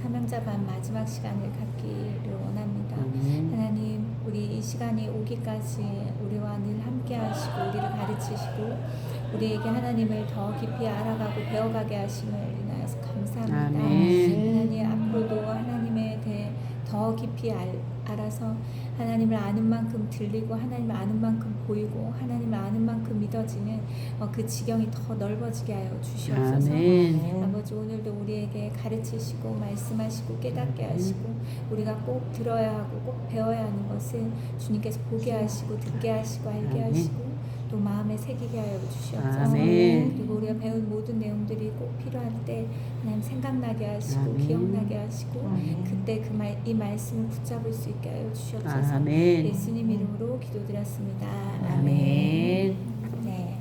사명자반 마지막 시간을 갖기를 원합니다. 하나님, 우리 이 시간이 오기까지 우리와 늘 함께 하시고 우리를 가르치시고 우리에게 하나님을 더 깊이 알아가고 배워가게 하심을 인하여서 감사합니다. 하나님, 앞으로도 하나님에 대해 더 깊이 알아서 하나님을 아는 만큼 들리고 하나님을 아는 만큼 보이고 하나님을 아는 만큼 믿어지는 그 지경이 더 넓어지게 하여 주시옵소서. 아버지, 오늘도 우리에게 가르치시고 말씀하시고 깨닫게 하시고 우리가 꼭 들어야 하고 꼭 배워야 하는 것을 주님께서 보게 하시고 듣게 하시고 알게 하시고 또 마음에 새기게 하여 주시옵소서. 그리고 우리가 배운 모든 내용들이 꼭 필요할 때 하나님 생각나게 하시고 기억나게 하시고 그때 이 말씀을 붙잡을 수 있게 하여 주시옵소서. 예수님 이름으로 기도드렸습니다. 아멘. 네,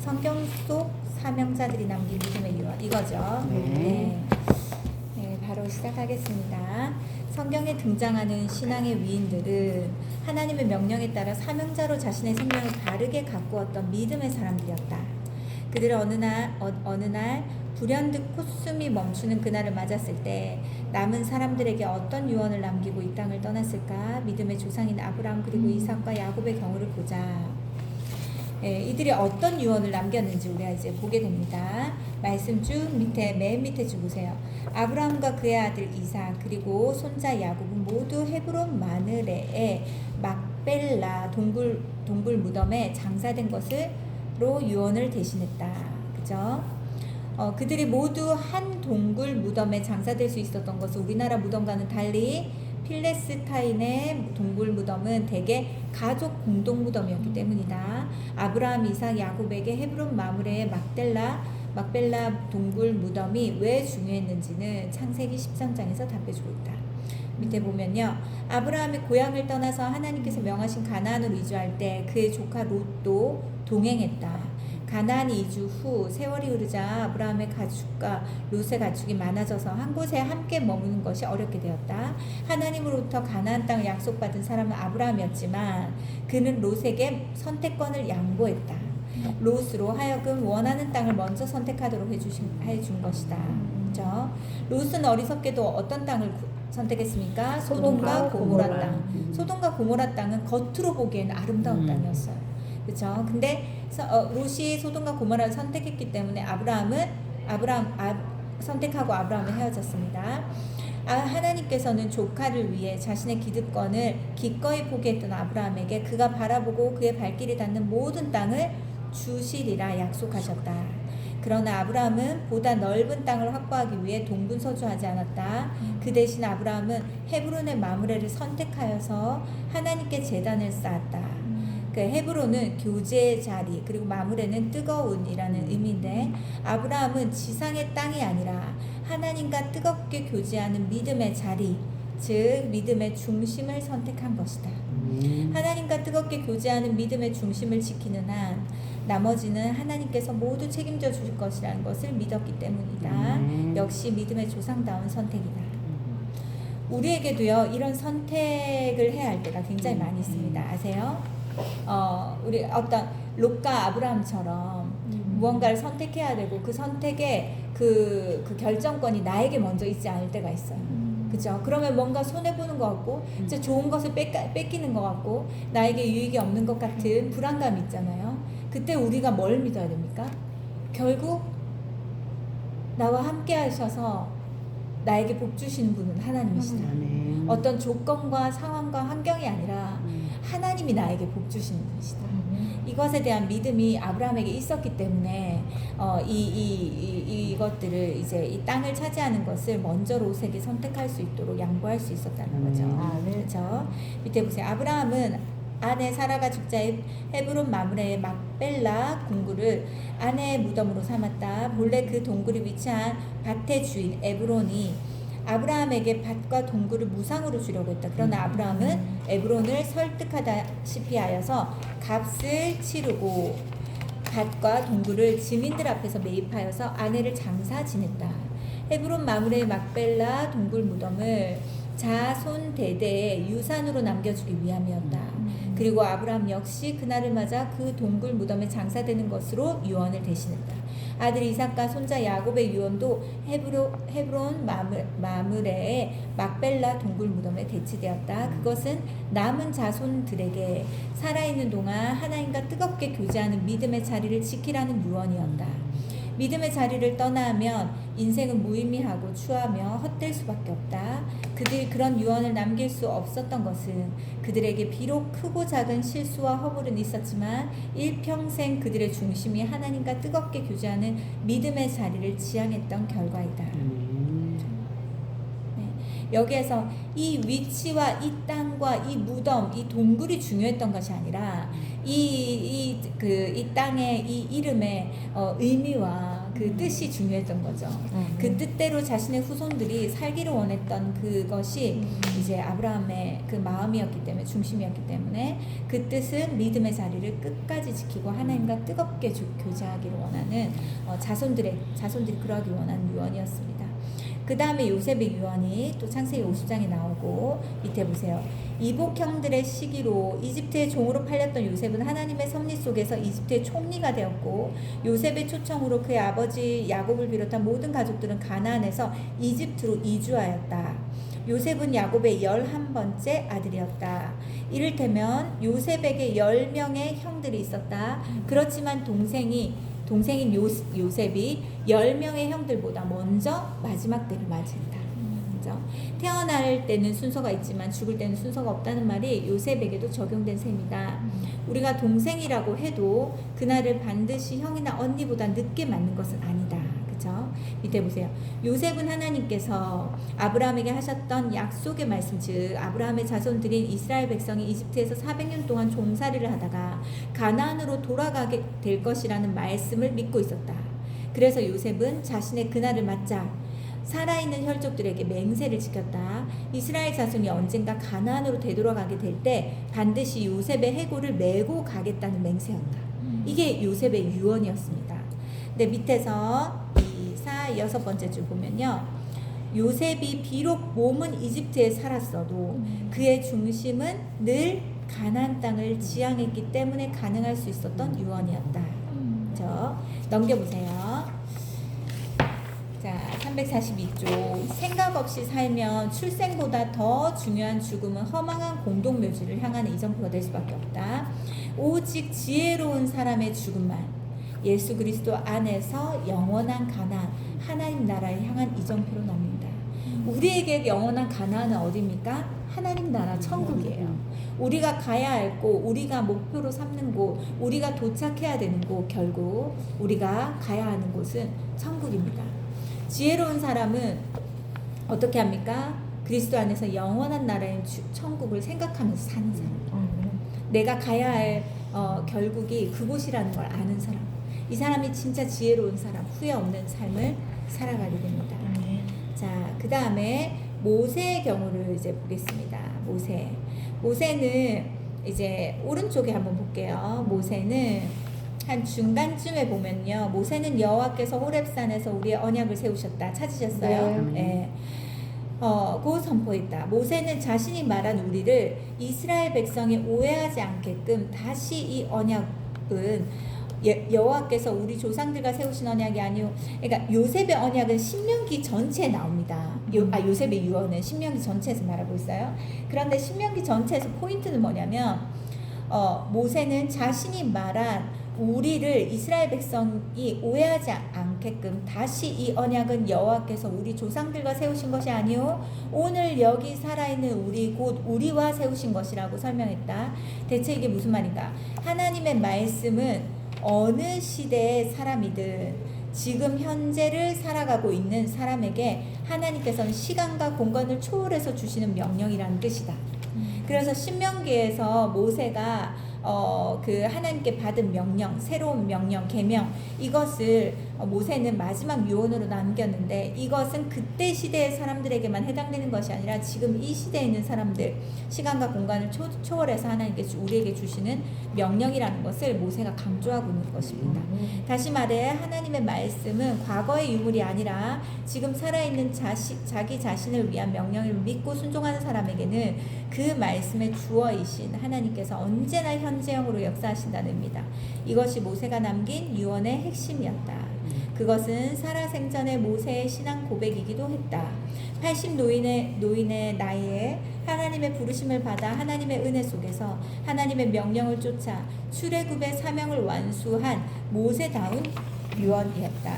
성경 속 사명자들이 남긴 믿음의 유언 이거죠. 네, 바로 시작하겠습니다. 성경에 등장하는 신앙의 위인들은 하나님의 명령에 따라 사명자로 자신의 생명을 바르게 가꾸었던 믿음의 사람들이었다. 그들은 어느 날 불현듯 콧숨이 멈추는 그날을 맞았을 때 남은 사람들에게 어떤 유언을 남기고 이 땅을 떠났을까? 믿음의 조상인 아브라함 그리고 이삭과 야곱의 경우를 보자. 이들이 어떤 유언을 남겼는지 우리가 이제 보게 됩니다. 말씀 맨 밑에 쭉 보세요. 아브라함과 그의 아들 이삭 그리고 손자 야곱은 모두 헤브론 마느레의 막벨라 동굴 무덤에 장사된 것으로 유언을 대신했다. 그죠? 그들이 모두 한 동굴 무덤에 장사될 수 있었던 것은 우리나라 무덤과는 달리 필레스타인의 동굴 무덤은 대개 가족 공동 무덤이었기 때문이다. 아브라함, 이삭, 야곱에게 헤브론 마므레의 막벨라 동굴 무덤이 왜 중요했는지는 창세기 13장에서 답해주고 있다. 밑에 보면요, 아브라함이 고향을 떠나서 하나님께서 명하신 가나안으로 이주할 때 그의 조카 롯도 동행했다. 가나안 이주 후 세월이 흐르자 아브라함의 가축과 롯의 가축이 많아져서 한 곳에 함께 머무는 것이 어렵게 되었다. 하나님으로부터 가나안 땅을 약속받은 사람은 아브라함이었지만 그는 롯에게 선택권을 양보했다. 롯으로 하여금 원하는 땅을 먼저 선택하도록 해준 것이다. 그렇죠? 롯은 어리석게도 어떤 땅을 선택했습니까? 소돔과 고모라 땅. 소돔과 고모라 땅은 겉으로 보기에는 아름다운 땅이었어요. 그렇죠? 근데 롯이 소돔과 고모라를 선택했기 때문에 선택하고 아브라함은 헤어졌습니다. 하나님께서는 조카를 위해 자신의 기득권을 기꺼이 포기했던 아브라함에게 그가 바라보고 그의 발길이 닿는 모든 땅을 주시리라 약속하셨다. 그러나 아브라함은 보다 넓은 땅을 확보하기 위해 동분서주하지 않았다. 그 대신 아브라함은 헤브론의 마므레를 선택하여서 하나님께 제단을 쌓았다. 그 헤브론은 교제의 자리 그리고 마므레는 뜨거운이라는 의미인데 아브라함은 지상의 땅이 아니라 하나님과 뜨겁게 교제하는 믿음의 자리 즉 믿음의 중심을 선택한 것이다. 하나님과 뜨겁게 교제하는 믿음의 중심을 지키는 한 나머지는 하나님께서 모두 책임져 주실 것이라는 것을 믿었기 때문이다. 역시 믿음의 조상다운 선택이다. 우리에게도요 이런 선택을 해야 할 때가 굉장히 많이 있습니다. 아세요? 우리 어떤 롯과 아브라함처럼 무언가를 선택해야 되고 그 선택의 그 결정권이 나에게 먼저 있지 않을 때가 있어요. 그죠? 그러면 뭔가 손해보는 것 같고 진짜 좋은 것을 뺏기는 것 같고 나에게 유익이 없는 것 같은 불안감이 있잖아요. 그때 우리가 뭘 믿어야 됩니까? 결국 나와 함께 하셔서 나에게 복 주시는 분은 하나님이시다. 어떤 조건과 상황과 환경이 아니라 하나님이 나에게 복 주시는 분이시다. 이것에 대한 믿음이 아브라함에게 있었기 때문에 이것들을 이제 이 땅을 차지하는 것을 먼저 롯에게 선택할 수 있도록 양보할 수 있었다는 거죠. 그렇죠? 밑에 보세요. 아브라함은 아내 사라가 죽자 헤브론 마므레의 막벨라 동굴을 아내의 무덤으로 삼았다. 본래 그 동굴이 위치한 밭의 주인 에브론이 아브라함에게 밭과 동굴을 무상으로 주려고 했다. 그러나 아브라함은 에브론을 설득하다시피 하여서 값을 치르고 밭과 동굴을 지민들 앞에서 매입하여서 아내를 장사 지냈다. 헤브론 마므레의 막벨라 동굴 무덤을 자손 대대의 유산으로 남겨주기 위함이었다. 그리고 아브라함 역시 그날을 맞아 그 동굴 무덤에 장사되는 것으로 유언을 대신했다. 아들 이삭과 손자 야곱의 유언도 헤브론 마므레의 막벨라 동굴 무덤에 대치되었다. 그것은 남은 자손들에게 살아있는 동안 하나님과 뜨겁게 교제하는 믿음의 자리를 지키라는 유언이었다. 믿음의 자리를 떠나면 인생은 무의미하고 추하며 헛될 수밖에 없다. 그들이 그런 유언을 남길 수 없었던 것은 그들에게 비록 크고 작은 실수와 허물은 있었지만 일평생 그들의 중심이 하나님과 뜨겁게 교제하는 믿음의 자리를 지향했던 결과이다. 여기에서 이 위치와 이 땅과 이 무덤, 이 동굴이 중요했던 것이 아니라 이 땅의 이 이름의 의미와 그 뜻이 중요했던 거죠. 그 뜻대로 자신의 후손들이 살기를 원했던 그것이 이제 아브라함의 그 마음이었기 때문에, 중심이었기 때문에 그 뜻은 믿음의 자리를 끝까지 지키고 하나님과 뜨겁게 교제하기를 원하는 자손들이 그러하기 원하는 유언이었습니다. 그 다음에 요셉의 유언이 또 창세기 50장에 나오고, 밑에 보세요. 이복 형들의 시기로 이집트의 종으로 팔렸던 요셉은 하나님의 섭리 속에서 이집트의 총리가 되었고, 요셉의 초청으로 그의 아버지 야곱을 비롯한 모든 가족들은 가나안에서 이집트로 이주하였다. 요셉은 야곱의 11번째 아들이었다. 이를테면 요셉에게 10명의 형들이 있었다. 그렇지만 동생인 요셉이 10명의 형들보다 먼저 마지막 때를 맞이했다. 그죠? 태어날 때는 순서가 있지만 죽을 때는 순서가 없다는 말이 요셉에게도 적용된 셈이다. 우리가 동생이라고 해도 그날을 반드시 형이나 언니보다 늦게 맞는 것은 아니다. 그죠? 밑에 보세요. 요셉은 하나님께서 아브라함에게 하셨던 약속의 말씀, 즉 아브라함의 자손들인 이스라엘 백성이 이집트에서 400년 동안 종살이를 하다가 가나안으로 돌아가게 될 것이라는 말씀을 믿고 있었다. 그래서 요셉은 자신의 그날을 맞자 살아있는 혈족들에게 맹세를 지켰다. 이스라엘 자손이 언젠가 가나안으로 되돌아가게 될 때 반드시 요셉의 해골을 메고 가겠다는 맹세였다. 이게 요셉의 유언이었습니다. 근데 밑에서 6번째 줄 보면요, 요셉이 비록 몸은 이집트에 살았어도 그의 중심은 늘 가나안 땅을 지향했기 때문에 가능할 수 있었던 유언이었다. 그렇죠? 넘겨보세요. 자, 342쪽. 생각 없이 살면 출생보다 더 중요한 죽음은 허망한 공동묘지를 향하는 이정표가 될 수밖에 없다. 오직 지혜로운 사람의 죽음만 예수 그리스도 안에서 영원한 가나안, 하나님 나라를 향한 이정표로 남는다. 우리에게 영원한 가나안은 어디입니까? 하나님 나라 천국이에요. 우리가 가야 할 곳, 우리가 목표로 삼는 곳, 우리가 도착해야 되는 곳, 결국 우리가 가야 하는 곳은 천국입니다. 지혜로운 사람은 어떻게 합니까? 그리스도 안에서 영원한 나라인 천국을 생각하면서 사는 사람. 내가 가야 할 결국이 그곳이라는 걸 아는 사람. 이 사람이 진짜 지혜로운 사람, 후회 없는 삶을 살아가게 됩니다. 자, 그 다음에 모세의 경우를 이제 보겠습니다. 모세는 이제 오른쪽에 한번 볼게요. 모세는 한 중간쯤에 보면요, 모세는 여호와께서 호렙산에서 우리의 언약을 세우셨다. 찾으셨어요? 네. 고 선포했다. 모세는 자신이 말한 우리를 이스라엘 백성이 오해하지 않게끔 다시 이 언약은 여호와께서 우리 조상들과 세우신 언약이 아니요, 그러니까 요셉의 언약은 신명기 전체에 나옵니다. 요셉의 유언은 신명기 전체에서 말하고 있어요. 그런데 신명기 전체에서 포인트는 뭐냐면 모세는 자신이 말한 우리를 이스라엘 백성이 오해하지 않게끔 다시 이 언약은 여호와께서 우리 조상들과 세우신 것이 아니요 오늘 여기 살아있는 우리 곧 우리와 세우신 것이라고 설명했다. 대체 이게 무슨 말인가? 하나님의 말씀은 어느 시대의 사람이든 지금 현재를 살아가고 있는 사람에게 하나님께서는 시간과 공간을 초월해서 주시는 명령이라는 뜻이다. 그래서 신명기에서 모세가 그 하나님께 받은 명령, 새로운 명령, 계명, 이것을 모세는 마지막 유언으로 남겼는데 이것은 그때 시대의 사람들에게만 해당되는 것이 아니라 지금 이 시대에 있는 사람들, 시간과 공간을 초월해서 하나님께서 우리에게 주시는 명령이라는 것을 모세가 강조하고 있는 것입니다. 다시 말해 하나님의 말씀은 과거의 유물이 아니라 지금 살아있는 자기 자신을 위한 명령을 믿고 순종하는 사람에게는 그 말씀의 주어이신 하나님께서 언제나 현재형으로 역사하신다는 의미다. 이것이 모세가 남긴 유언의 핵심이었다. 그것은 살아 생전의 모세의 신앙 고백이기도 했다. 80 노인의 나이에 하나님의 부르심을 받아 하나님의 은혜 속에서 하나님의 명령을 쫓아 출애굽의 사명을 완수한 모세다운 유언이었다.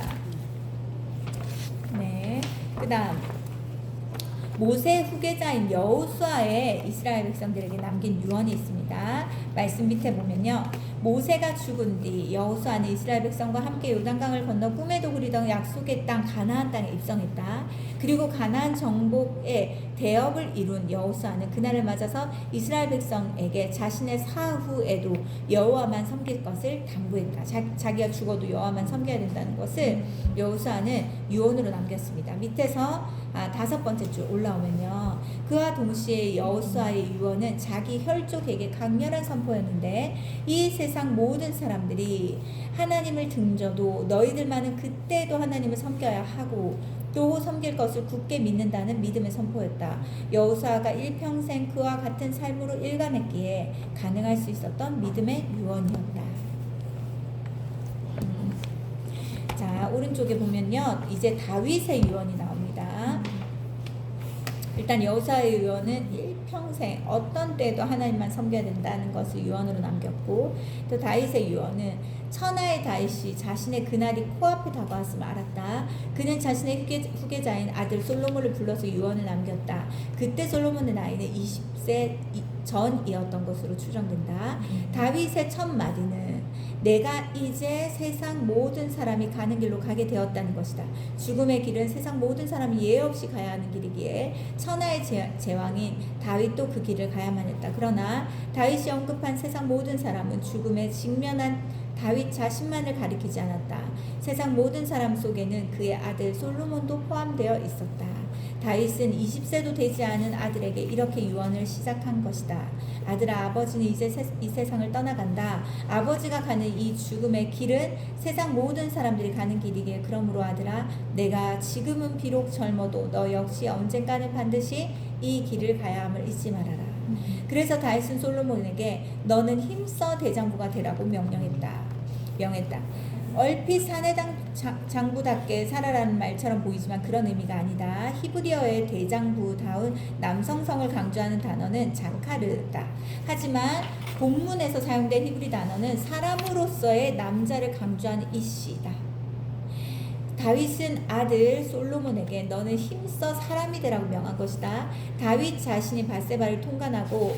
네, 그다음 모세 후계자인 여호수아의 이스라엘 백성들에게 남긴 유언이 있습니다. 말씀 밑에 보면요, 모세가 죽은 뒤 여호수아는 이스라엘 백성과 함께 요단강을 건너 꿈에도 그리던 약속의 땅 가나안 땅에 입성했다. 그리고 가나안 정복의 대업을 이룬 여호수아는 그날을 맞아서 이스라엘 백성에게 자신의 사후에도 여호와만 섬길 것을 당부했다. 자기가 죽어도 여호와만 섬겨야 된다는 것을 여호수아는 유언으로 남겼습니다. 밑에서 5번째 줄 올라오면요, 그와 동시에 여호수아의 유언은 자기 혈족에게 강렬한 선포였는데, 이 세상 모든 사람들이 하나님을 등져도 너희들만은 그때도 하나님을 섬겨야 하고 또 섬길 것을 굳게 믿는다는 믿음의 선포였다. 여호수아가 일평생 그와 같은 삶으로 일관했기에 가능할 수 있었던 믿음의 유언이었다. 자, 오른쪽에 보면요, 이제 다윗의 유언이 나옵니다. 일단 여호수아의 유언은 일평생 어떤 때도 하나님만 섬겨야 된다는 것을 유언으로 남겼고, 또 다윗의 유언은 천하의 다윗이 자신의 그날이 코앞에 다가왔음을 알았다. 그는 자신의 후계자인 아들 솔로몬을 불러서 유언을 남겼다. 그때 솔로몬의 나이는 20세 전이었던 것으로 추정된다. 다윗의 첫 마디는 내가 이제 세상 모든 사람이 가는 길로 가게 되었다는 것이다. 죽음의 길은 세상 모든 사람이 예외 없이 가야 하는 길이기에 천하의 제왕인 다윗도 그 길을 가야만 했다. 그러나 다윗이 언급한 세상 모든 사람은 죽음에 직면한 다윗 자신만을 가리키지 않았다. 세상 모든 사람 속에는 그의 아들 솔로몬도 포함되어 있었다. 다윗은 20세도 되지 않은 아들에게 이렇게 유언을 시작한 것이다. 아들아, 아버지는 이제 이 세상을 떠나간다. 아버지가 가는 이 죽음의 길은 세상 모든 사람들이 가는 길이기에 그러므로 아들아, 내가 지금은 비록 젊어도 너 역시 언젠가는 반드시 이 길을 가야 함을 잊지 말아라. 그래서 다윗은 솔로몬에게 너는 힘써 대장부가 되라고 명했다. 얼핏 사내 장부답게 살아라는 말처럼 보이지만 그런 의미가 아니다. 히브리어의 대장부다운 남성성을 강조하는 단어는 자카르다. 하지만 본문에서 사용된 히브리 단어는 사람으로서의 남자를 강조하는 이시다. 다윗은 아들 솔로몬에게 너는 힘써 사람이 되라고 명한 것이다. 다윗 자신이 밧세바를 통간하고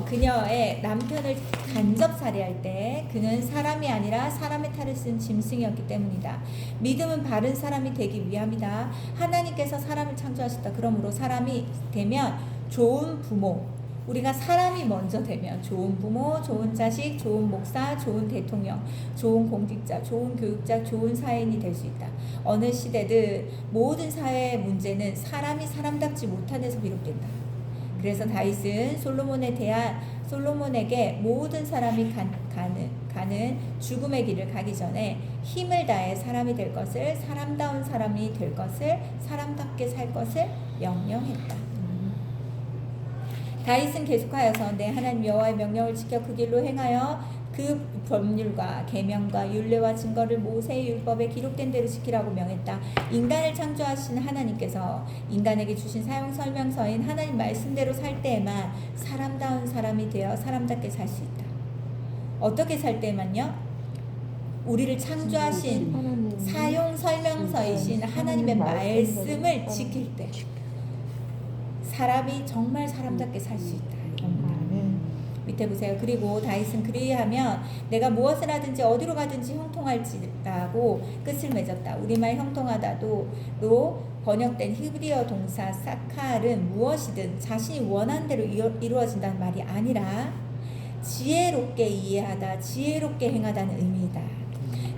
그녀의 남편을 간접 살해할 때 그는 사람이 아니라 사람의 탈을 쓴 짐승이었기 때문이다. 믿음은 바른 사람이 되기 위함이다. 하나님께서 사람을 창조하셨다. 그러므로 사람이 되면 좋은 부모, 우리가 사람이 먼저 되면 좋은 부모, 좋은 자식, 좋은 목사, 좋은 대통령, 좋은 공직자, 좋은 교육자, 좋은 사회인이 될 수 있다. 어느 시대든 모든 사회의 문제는 사람이 사람답지 못한 데서 비롯된다. 그래서 다윗은 솔로몬에게 모든 사람이 가는 죽음의 길을 가기 전에 힘을 다해 사람이 될 것을, 사람다운 사람이 될 것을, 사람답게 살 것을 명령했다. 다윗은 계속하여서 내 하나님 여호와의 명령을 지켜 그 길로 행하여 그 법률과 계명과 율례와 증거를 모세의 율법에 기록된 대로 지키라고 명했다. 인간을 창조하신 하나님께서 인간에게 주신 사용 설명서인 하나님 말씀대로 살 때에만 사람다운 사람이 되어 사람답게 살 수 있다. 어떻게 살 때만요? 우리를 창조하신 사용 설명서이신 하나님의 말씀을 지킬 때 사람이 정말 사람답게 살 수 있다. 밑에 보세요. 그리고 다윗은 그리하면 내가 무엇을 하든지 어디로 가든지 형통할지라고 끝을 맺었다. 우리말 형통하다도 번역된 히브리어 동사 사칼은 무엇이든 자신이 원하는 대로 이루어진다는 말이 아니라 지혜롭게 이해하다, 지혜롭게 행하다는 의미이다.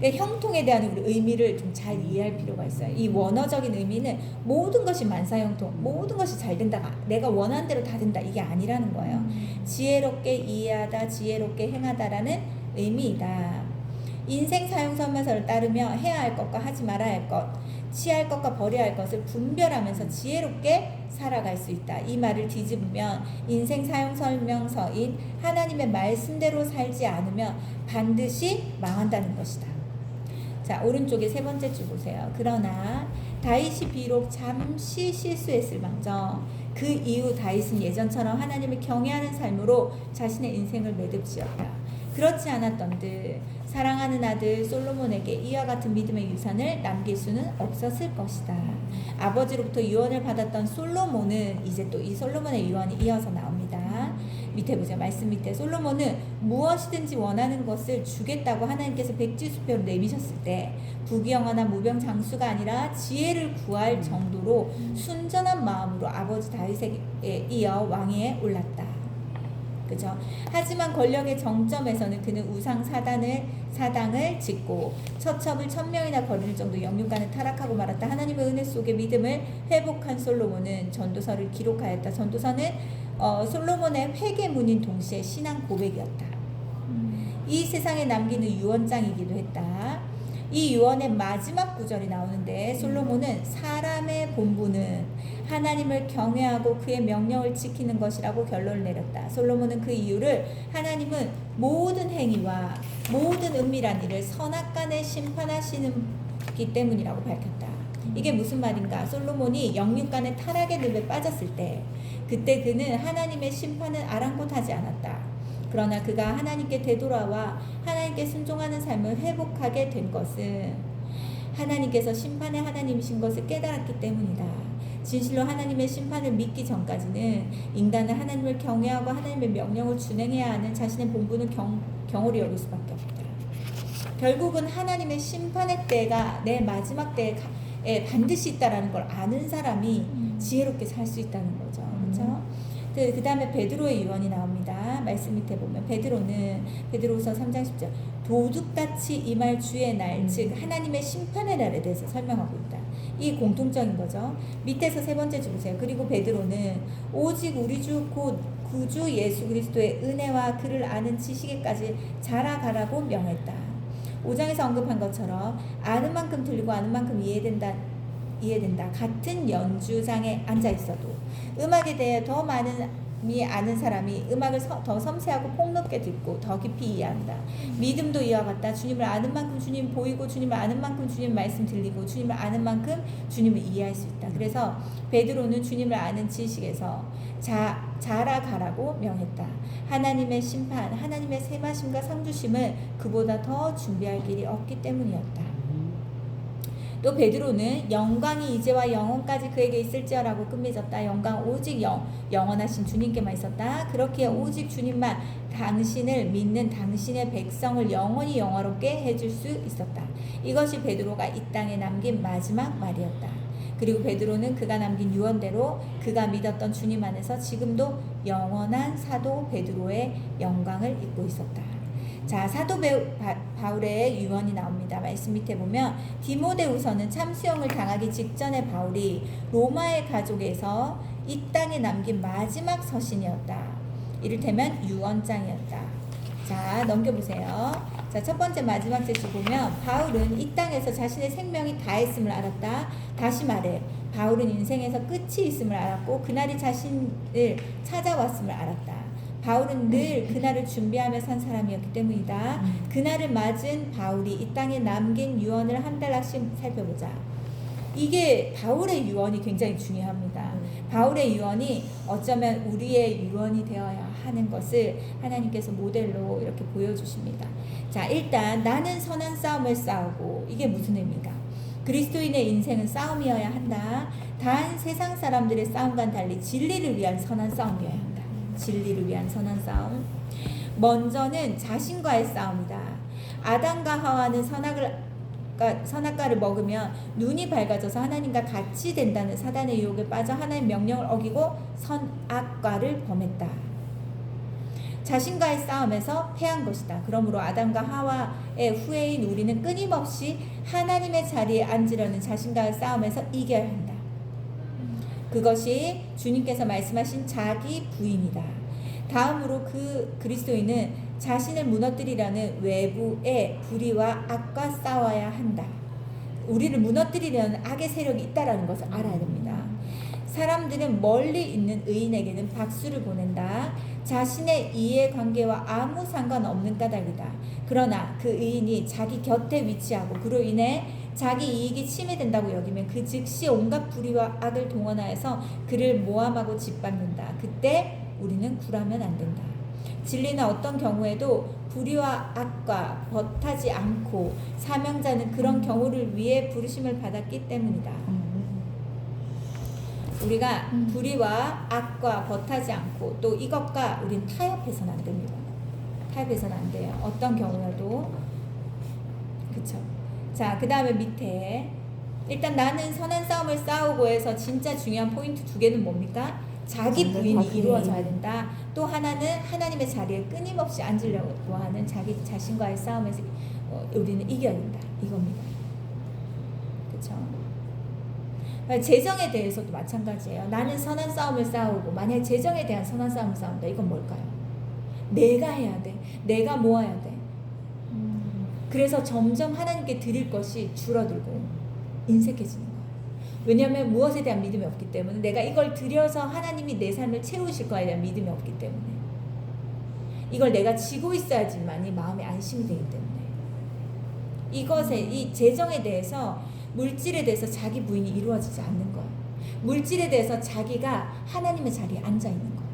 형통에 대한 우리 의미를 좀 잘 이해할 필요가 있어요. 이 원어적인 의미는 모든 것이 만사형통, 모든 것이 잘 된다, 내가 원하는 대로 다 된다, 이게 아니라는 거예요. 지혜롭게 이해하다, 지혜롭게 행하다라는 의미이다. 인생 사용 설명서를 따르며 해야 할 것과 하지 말아야 할 것, 취할 것과 버려야 할 것을 분별하면서 지혜롭게 살아갈 수 있다. 이 말을 뒤집으면 인생 사용 설명서인 하나님의 말씀대로 살지 않으면 반드시 망한다는 것이다. 자, 오른쪽에 세 번째 줄 보세요. 그러나 다윗이 비록 잠시 실수했을망정 그 이후 다윗은 예전처럼 하나님을 경외하는 삶으로 자신의 인생을 매듭지었다. 그렇지 않았던들 사랑하는 아들 솔로몬에게 이와 같은 믿음의 유산을 남길 수는 없었을 것이다. 아버지로부터 유언을 받았던 솔로몬은 이제 또 이 솔로몬의 유언이 이어서 나옵니다. 밑에 보세요. 말씀 밑에 솔로몬은 무엇이든지 원하는 것을 주겠다고 하나님께서 백지수표로 내미셨을 때 부귀영화나 무병장수가 아니라 지혜를 구할 정도로 순전한 마음으로 아버지 다윗에게 이어 왕위에 올랐다. 그죠? 하지만 권력의 정점에서는 그는 우상 사당을 짓고 처첩을 1000명이나 거릴 정도 영육간을 타락하고 말았다. 하나님의 은혜 속에 믿음을 회복한 솔로몬은 전도서를 기록하였다. 전도서는 솔로몬의 회개문인 동시에 신앙 고백이었다. 이 세상에 남기는 유언장이기도 했다. 이 유언의 마지막 구절이 나오는데 솔로몬은 사람의 본분은 하나님을 경외하고 그의 명령을 지키는 것이라고 결론을 내렸다. 솔로몬은 그 이유를 하나님은 모든 행위와 모든 은밀한 일을 선악간에 심판하시기 때문이라고 밝혔다. 이게 무슨 말인가? 솔로몬이 영육간의 타락의 늪에 빠졌을 때 그때 그는 하나님의 심판을 아랑곳하지 않았다. 그러나 그가 하나님께 되돌아와 하나님께 순종하는 삶을 회복하게 된 것은 하나님께서 심판의 하나님이신 것을 깨달았기 때문이다. 진실로 하나님의 심판을 믿기 전까지는 인간은 하나님을 경외하고 하나님의 명령을 준행해야 하는 자신의 본분을 경홀히 여길 수밖에 없다. 결국은 하나님의 심판의 때가 내 마지막 때에 반드시 있다라는 걸 아는 사람이 지혜롭게 살 수 있다는 거죠. 그렇죠? 그 다음에 베드로의 유언이 나옵니다. 말씀 밑에 보면 베드로후서 3장 10절 도둑같이 임할 주의 날, 즉 하나님의 심판의 날에 대해서 설명하고 있다. 이 공통적인 거죠. 밑에서 세 번째 줄 보세요. 그리고 베드로는 오직 우리 주 곧 구주 예수 그리스도의 은혜와 그를 아는 지식에까지 자라가라고 명했다. 5장에서 언급한 것처럼 아는 만큼 들리고 아는 만큼 이해된다. 같은 연주장에 앉아 있어도 음악에 대해 더 많이 아는 사람이 음악을 더 섬세하고 폭넓게 듣고 더 깊이 이해한다. 믿음도 이와 같다. 주님을 아는 만큼 주님 보이고 주님을 아는 만큼 주님 말씀 들리고 주님을 아는 만큼 주님을 이해할 수 있다. 그래서 베드로는 주님을 아는 지식에서 자라가라고 명했다. 하나님의 심판, 하나님의 세마심과 상주심을 그보다 더 준비할 길이 없기 때문이었다. 또 베드로는 영광이 이제와 영원까지 그에게 있을지어라고 끝맺었다. 영광 오직 영원하신 주님께만 있었다. 그렇기에 오직 주님만 당신을 믿는 당신의 백성을 영원히 영화롭게 해줄 수 있었다. 이것이 베드로가 이 땅에 남긴 마지막 말이었다. 그리고 베드로는 그가 남긴 유언대로 그가 믿었던 주님 안에서 지금도 영원한 사도 베드로의 영광을 입고 있었다. 자, 사도 바울의 유언이 나옵니다. 말씀 밑에 보면 디모데후서는 참수형을 당하기 직전에 바울이 로마의 가족에서 이 땅에 남긴 마지막 서신이었다. 이를테면 유언장이었다. 자, 넘겨보세요. 자, 첫 번째 마지막 제시 보면 바울은 이 땅에서 자신의 생명이 다했음을 알았다. 다시 말해 바울은 인생에서 끝이 있음을 알았고 그날이 자신을 찾아왔음을 알았다. 바울은 늘 그날을 준비하며 산 사람이었기 때문이다. 그날을 맞은 바울이 이 땅에 남긴 유언을 한 단락씩 살펴보자. 이게 바울의 유언이 굉장히 중요합니다. 바울의 유언이 어쩌면 우리의 유언이 되어야 하는 것을 하나님께서 모델로 이렇게 보여주십니다. 자, 일단 나는 선한 싸움을 싸우고, 이게 무슨 의미인가? 그리스도인의 인생은 싸움이어야 한다. 단 세상 사람들의 싸움과는 달리 진리를 위한 선한 싸움이어야 한다. 진리를 위한 선한 싸움. 먼저는 자신과의 싸움이다. 아담과 하와는 선악과를 먹으면 눈이 밝아져서 하나님과 같이 된다는 사단의 유혹에 빠져 하나님의 명령을 어기고 선악과를 범했다. 자신과의 싸움에서 패한 것이다. 그러므로 아담과 하와의 후예인 우리는 끊임없이 하나님의 자리에 앉으려는 자신과의 싸움에서 이겨야 한다. 그것이 주님께서 말씀하신 자기 부인이다. 다음으로 그리스도인은 자신을 무너뜨리려는 외부의 불의와 악과 싸워야 한다. 우리를 무너뜨리려는 악의 세력이 있다라는 것을 알아야 됩니다. 사람들은 멀리 있는 의인에게는 박수를 보낸다. 자신의 이해관계와 아무 상관없는 까닭이다. 그러나 그 의인이 자기 곁에 위치하고 그로 인해 자기 이익이 침해된다고 여기면 그 즉시 온갖 불의와 악을 동원하여서 그를 모함하고 짓밟는다. 그때 우리는 굴하면 안 된다. 진리는 어떤 경우에도 불의와 악과 벗하지 않고 사명자는 그런 경우를 위해 부르심을 받았기 때문이다. 우리가 불의와 악과 벗하지 않고 또 이것과 우린 타협해서는 안 됩니다. 타협해서는 안 돼요. 어떤 경우에도. 그쵸? 자, 그 다음에 밑에 일단 나는 선한 싸움을 싸우고 해서 진짜 중요한 포인트 두 개는 뭡니까? 자기 부인이 이루어져야 된다. 또 하나는 하나님의 자리에 끊임없이 앉으려고 하는 자기 자신과의 싸움에서 우리는 이겨야 된다. 이겁니다. 그쵸? 재정에 대해서도 마찬가지예요. 나는 선한 싸움을 싸우고 만약에 재정에 대한 선한 싸움을 싸운다. 이건 뭘까요? 내가 해야 돼. 내가 모아야 돼. 그래서 점점 하나님께 드릴 것이 줄어들고 인색해지는 거예요. 왜냐하면 무엇에 대한 믿음이 없기 때문에 내가 이걸 드려서 하나님이 내 삶을 채우실 거에 대한 믿음이 없기 때문에 이걸 내가 지고 있어야지만이 마음에 안심이 되기 때문에 이것에 이 재정에 대해서 물질에 대해서 자기 부인이 이루어지지 않는 거예요. 물질에 대해서 자기가 하나님의 자리에 앉아 있는 거예요.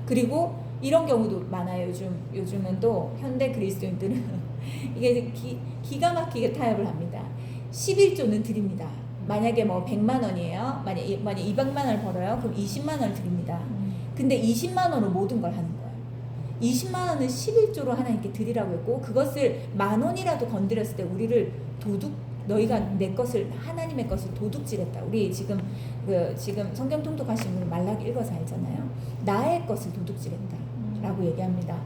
그리고 이런 경우도 많아요. 요즘은 또 현대 그리스도인들은 이게 기가 막히게 타협을 합니다. 11조는 드립니다. 만약에 뭐 100만 원이에요. 만약 200만 원을 벌어요. 그럼 20만 원을 드립니다. 근데 20만 원으로 모든 걸 하는 거예요. 20만 원은 11조로 하나님께 드리라고 했고 그것을 10,000원이라도 건드렸을 때 우리를 너희가 내 것을 하나님의 것을 도둑질했다. 우리 지금 성경 통독하신 분 말라기 읽어서 알잖아요. 나의 것을 도둑질했다라고 얘기합니다.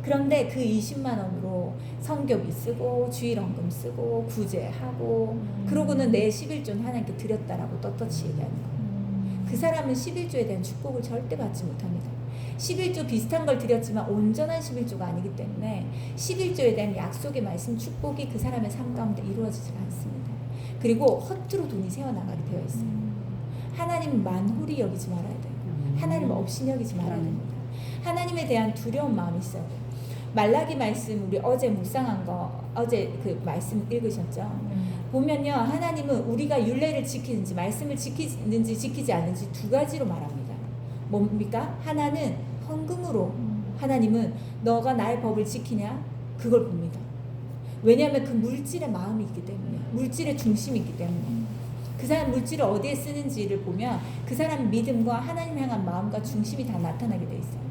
그런데 그 20만 원으로 성교비 쓰고 주일헌금 쓰고 구제하고 그러고는 내 11조는 하나님께 드렸다라고 떳떳이 얘기하는 거예요. 그 사람은 11조에 대한 축복을 절대 받지 못합니다. 11조 비슷한 걸 드렸지만 온전한 11조가 아니기 때문에 11조에 대한 약속의 말씀 축복이 그 사람의 삶 가운데 이루어지지가 않습니다. 그리고 허투루 돈이 새어나가게 되어 있어요. 하나님 만홀히 여기지 말아야 돼요. 하나님 없이 여기지 말아야 됩니다. 하나님에 대한 두려운 마음이 있어야 돼요. 말라기 말씀 우리 어제 묵상한 거 어제 그 말씀 읽으셨죠? 보면요 하나님은 우리가 율례를 지키는지 말씀을 지키는지 지키지 않는지 두 가지로 말합니다. 뭡니까? 하나는 헌금으로 하나님은 너가 나의 법을 지키냐? 그걸 봅니다. 왜냐하면 그 물질의 마음이 있기 때문에 물질의 중심이 있기 때문에 그 사람 물질을 어디에 쓰는지를 보면 그 사람 믿음과 하나님 향한 마음과 중심이 다 나타나게 돼 있어요.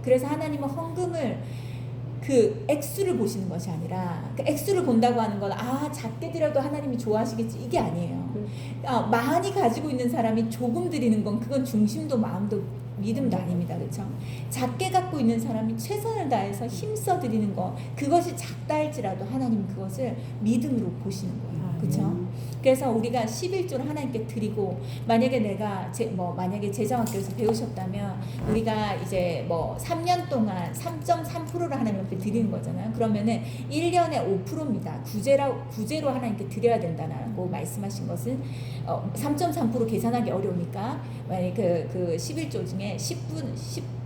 그래서 하나님은 헌금을 그 액수를 보시는 것이 아니라 그 액수를 본다고 하는 건 작게 드려도 하나님이 좋아하시겠지 이게 아니에요. 많이 가지고 있는 사람이 조금 드리는 건 그건 중심도 마음도 믿음도 아닙니다. 그렇죠? 작게 갖고 있는 사람이 최선을 다해서 힘써 드리는 거 그것이 작다 할지라도 하나님 그것을 믿음으로 보시는 거예요. 그렇죠? 그래서 우리가 11조를 하나님께 드리고 만약에 내가 만약에 재정학교에서 배우셨다면 우리가 이제 3년 동안 3.3%를 하나님 앞에 드리는 거잖아요. 그러면은 1년에 5%입니다. 구제로 하나님께 드려야 된다라고 말씀하신 것은 3.3% 계산하기 어려우니까 만약에 그 11조 중에 10분의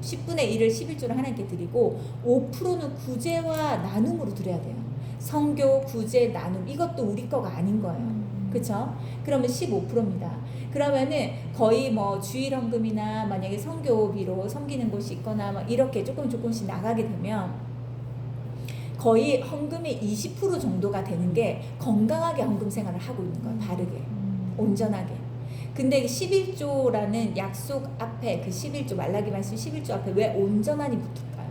1을 11조를 하나님께 드리고 5%는 구제와 나눔으로 드려야 돼요. 성교, 구제, 나눔 이것도 우리 거가 아닌 거예요. 그렇죠? 그러면 15%입니다. 그러면은 거의 주일헌금이나 만약에 성교비로 섬기는 곳이 있거나 이렇게 조금씩 나가게 되면 거의 헌금의 20% 정도가 되는 게 건강하게 헌금 생활을 하고 있는 거예요. 바르게, 온전하게. 근데 11조라는 약속 앞에 그 11조 말라기 말씀 11조 앞에 왜 온전하니 붙을까요?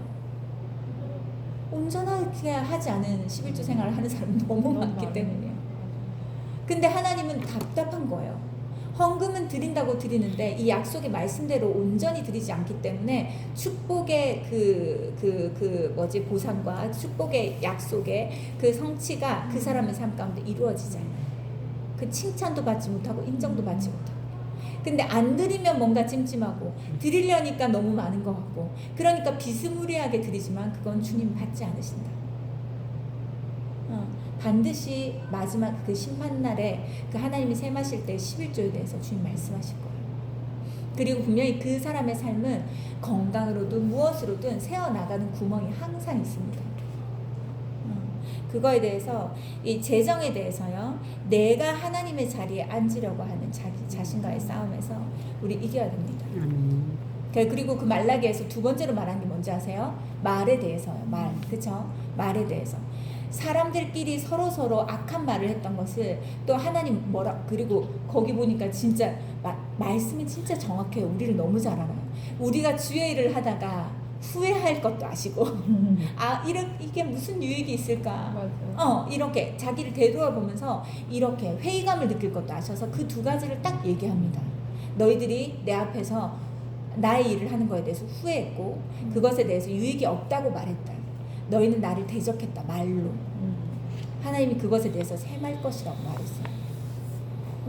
온전하게 하지 않은 11조 생활을 하는 사람이 너무 많기 때문이에요. 근데 하나님은 답답한 거예요. 헌금은 드린다고 드리는데 이 약속의 말씀대로 온전히 드리지 않기 때문에 축복의 보상과 축복의 약속의 그 성취가 그 사람의 삶 가운데 이루어지지 않아요. 그 칭찬도 받지 못하고 인정도 받지 못하고. 근데 안 드리면 뭔가 찜찜하고 드리려니까 너무 많은 것 같고 그러니까 비스무리하게 드리지만 그건 주님 받지 않으신다. 반드시 마지막 그 심판날에 그 하나님이 셈하실 때 11조에 대해서 주님 말씀하실 거예요. 그리고 분명히 그 사람의 삶은 건강으로든 무엇으로든 새어나가는 구멍이 항상 있습니다. 그거에 대해서 이 재정에 대해서요, 내가 하나님의 자리에 앉으려고 하는 자기 자신과의 싸움에서 우리 이겨야 됩니다. 그리고 그 말라기에서 두 번째로 말한 게 뭔지 아세요? 말에 대해서요. 말, 그쵸? 말에 대해서 사람들끼리 서로 악한 말을 했던 것을 또 하나님 그리고 거기 보니까 진짜 말씀이 진짜 정확해요. 우리를 너무 잘 알아요. 우리가 주의 일을 하다가 후회할 것도 아시고 이게 무슨 유익이 있을까. 맞아요. 이렇게 자기를 되돌아보면서 이렇게 회의감을 느낄 것도 아셔서 그 두 가지를 딱 얘기합니다. 너희들이 내 앞에서 나의 일을 하는 거에 대해서 후회했고 그것에 대해서 유익이 없다고 말했다. 너희는 나를 대적했다. 말로. 하나님이 그것에 대해서 셈할 것이라고 말했어요.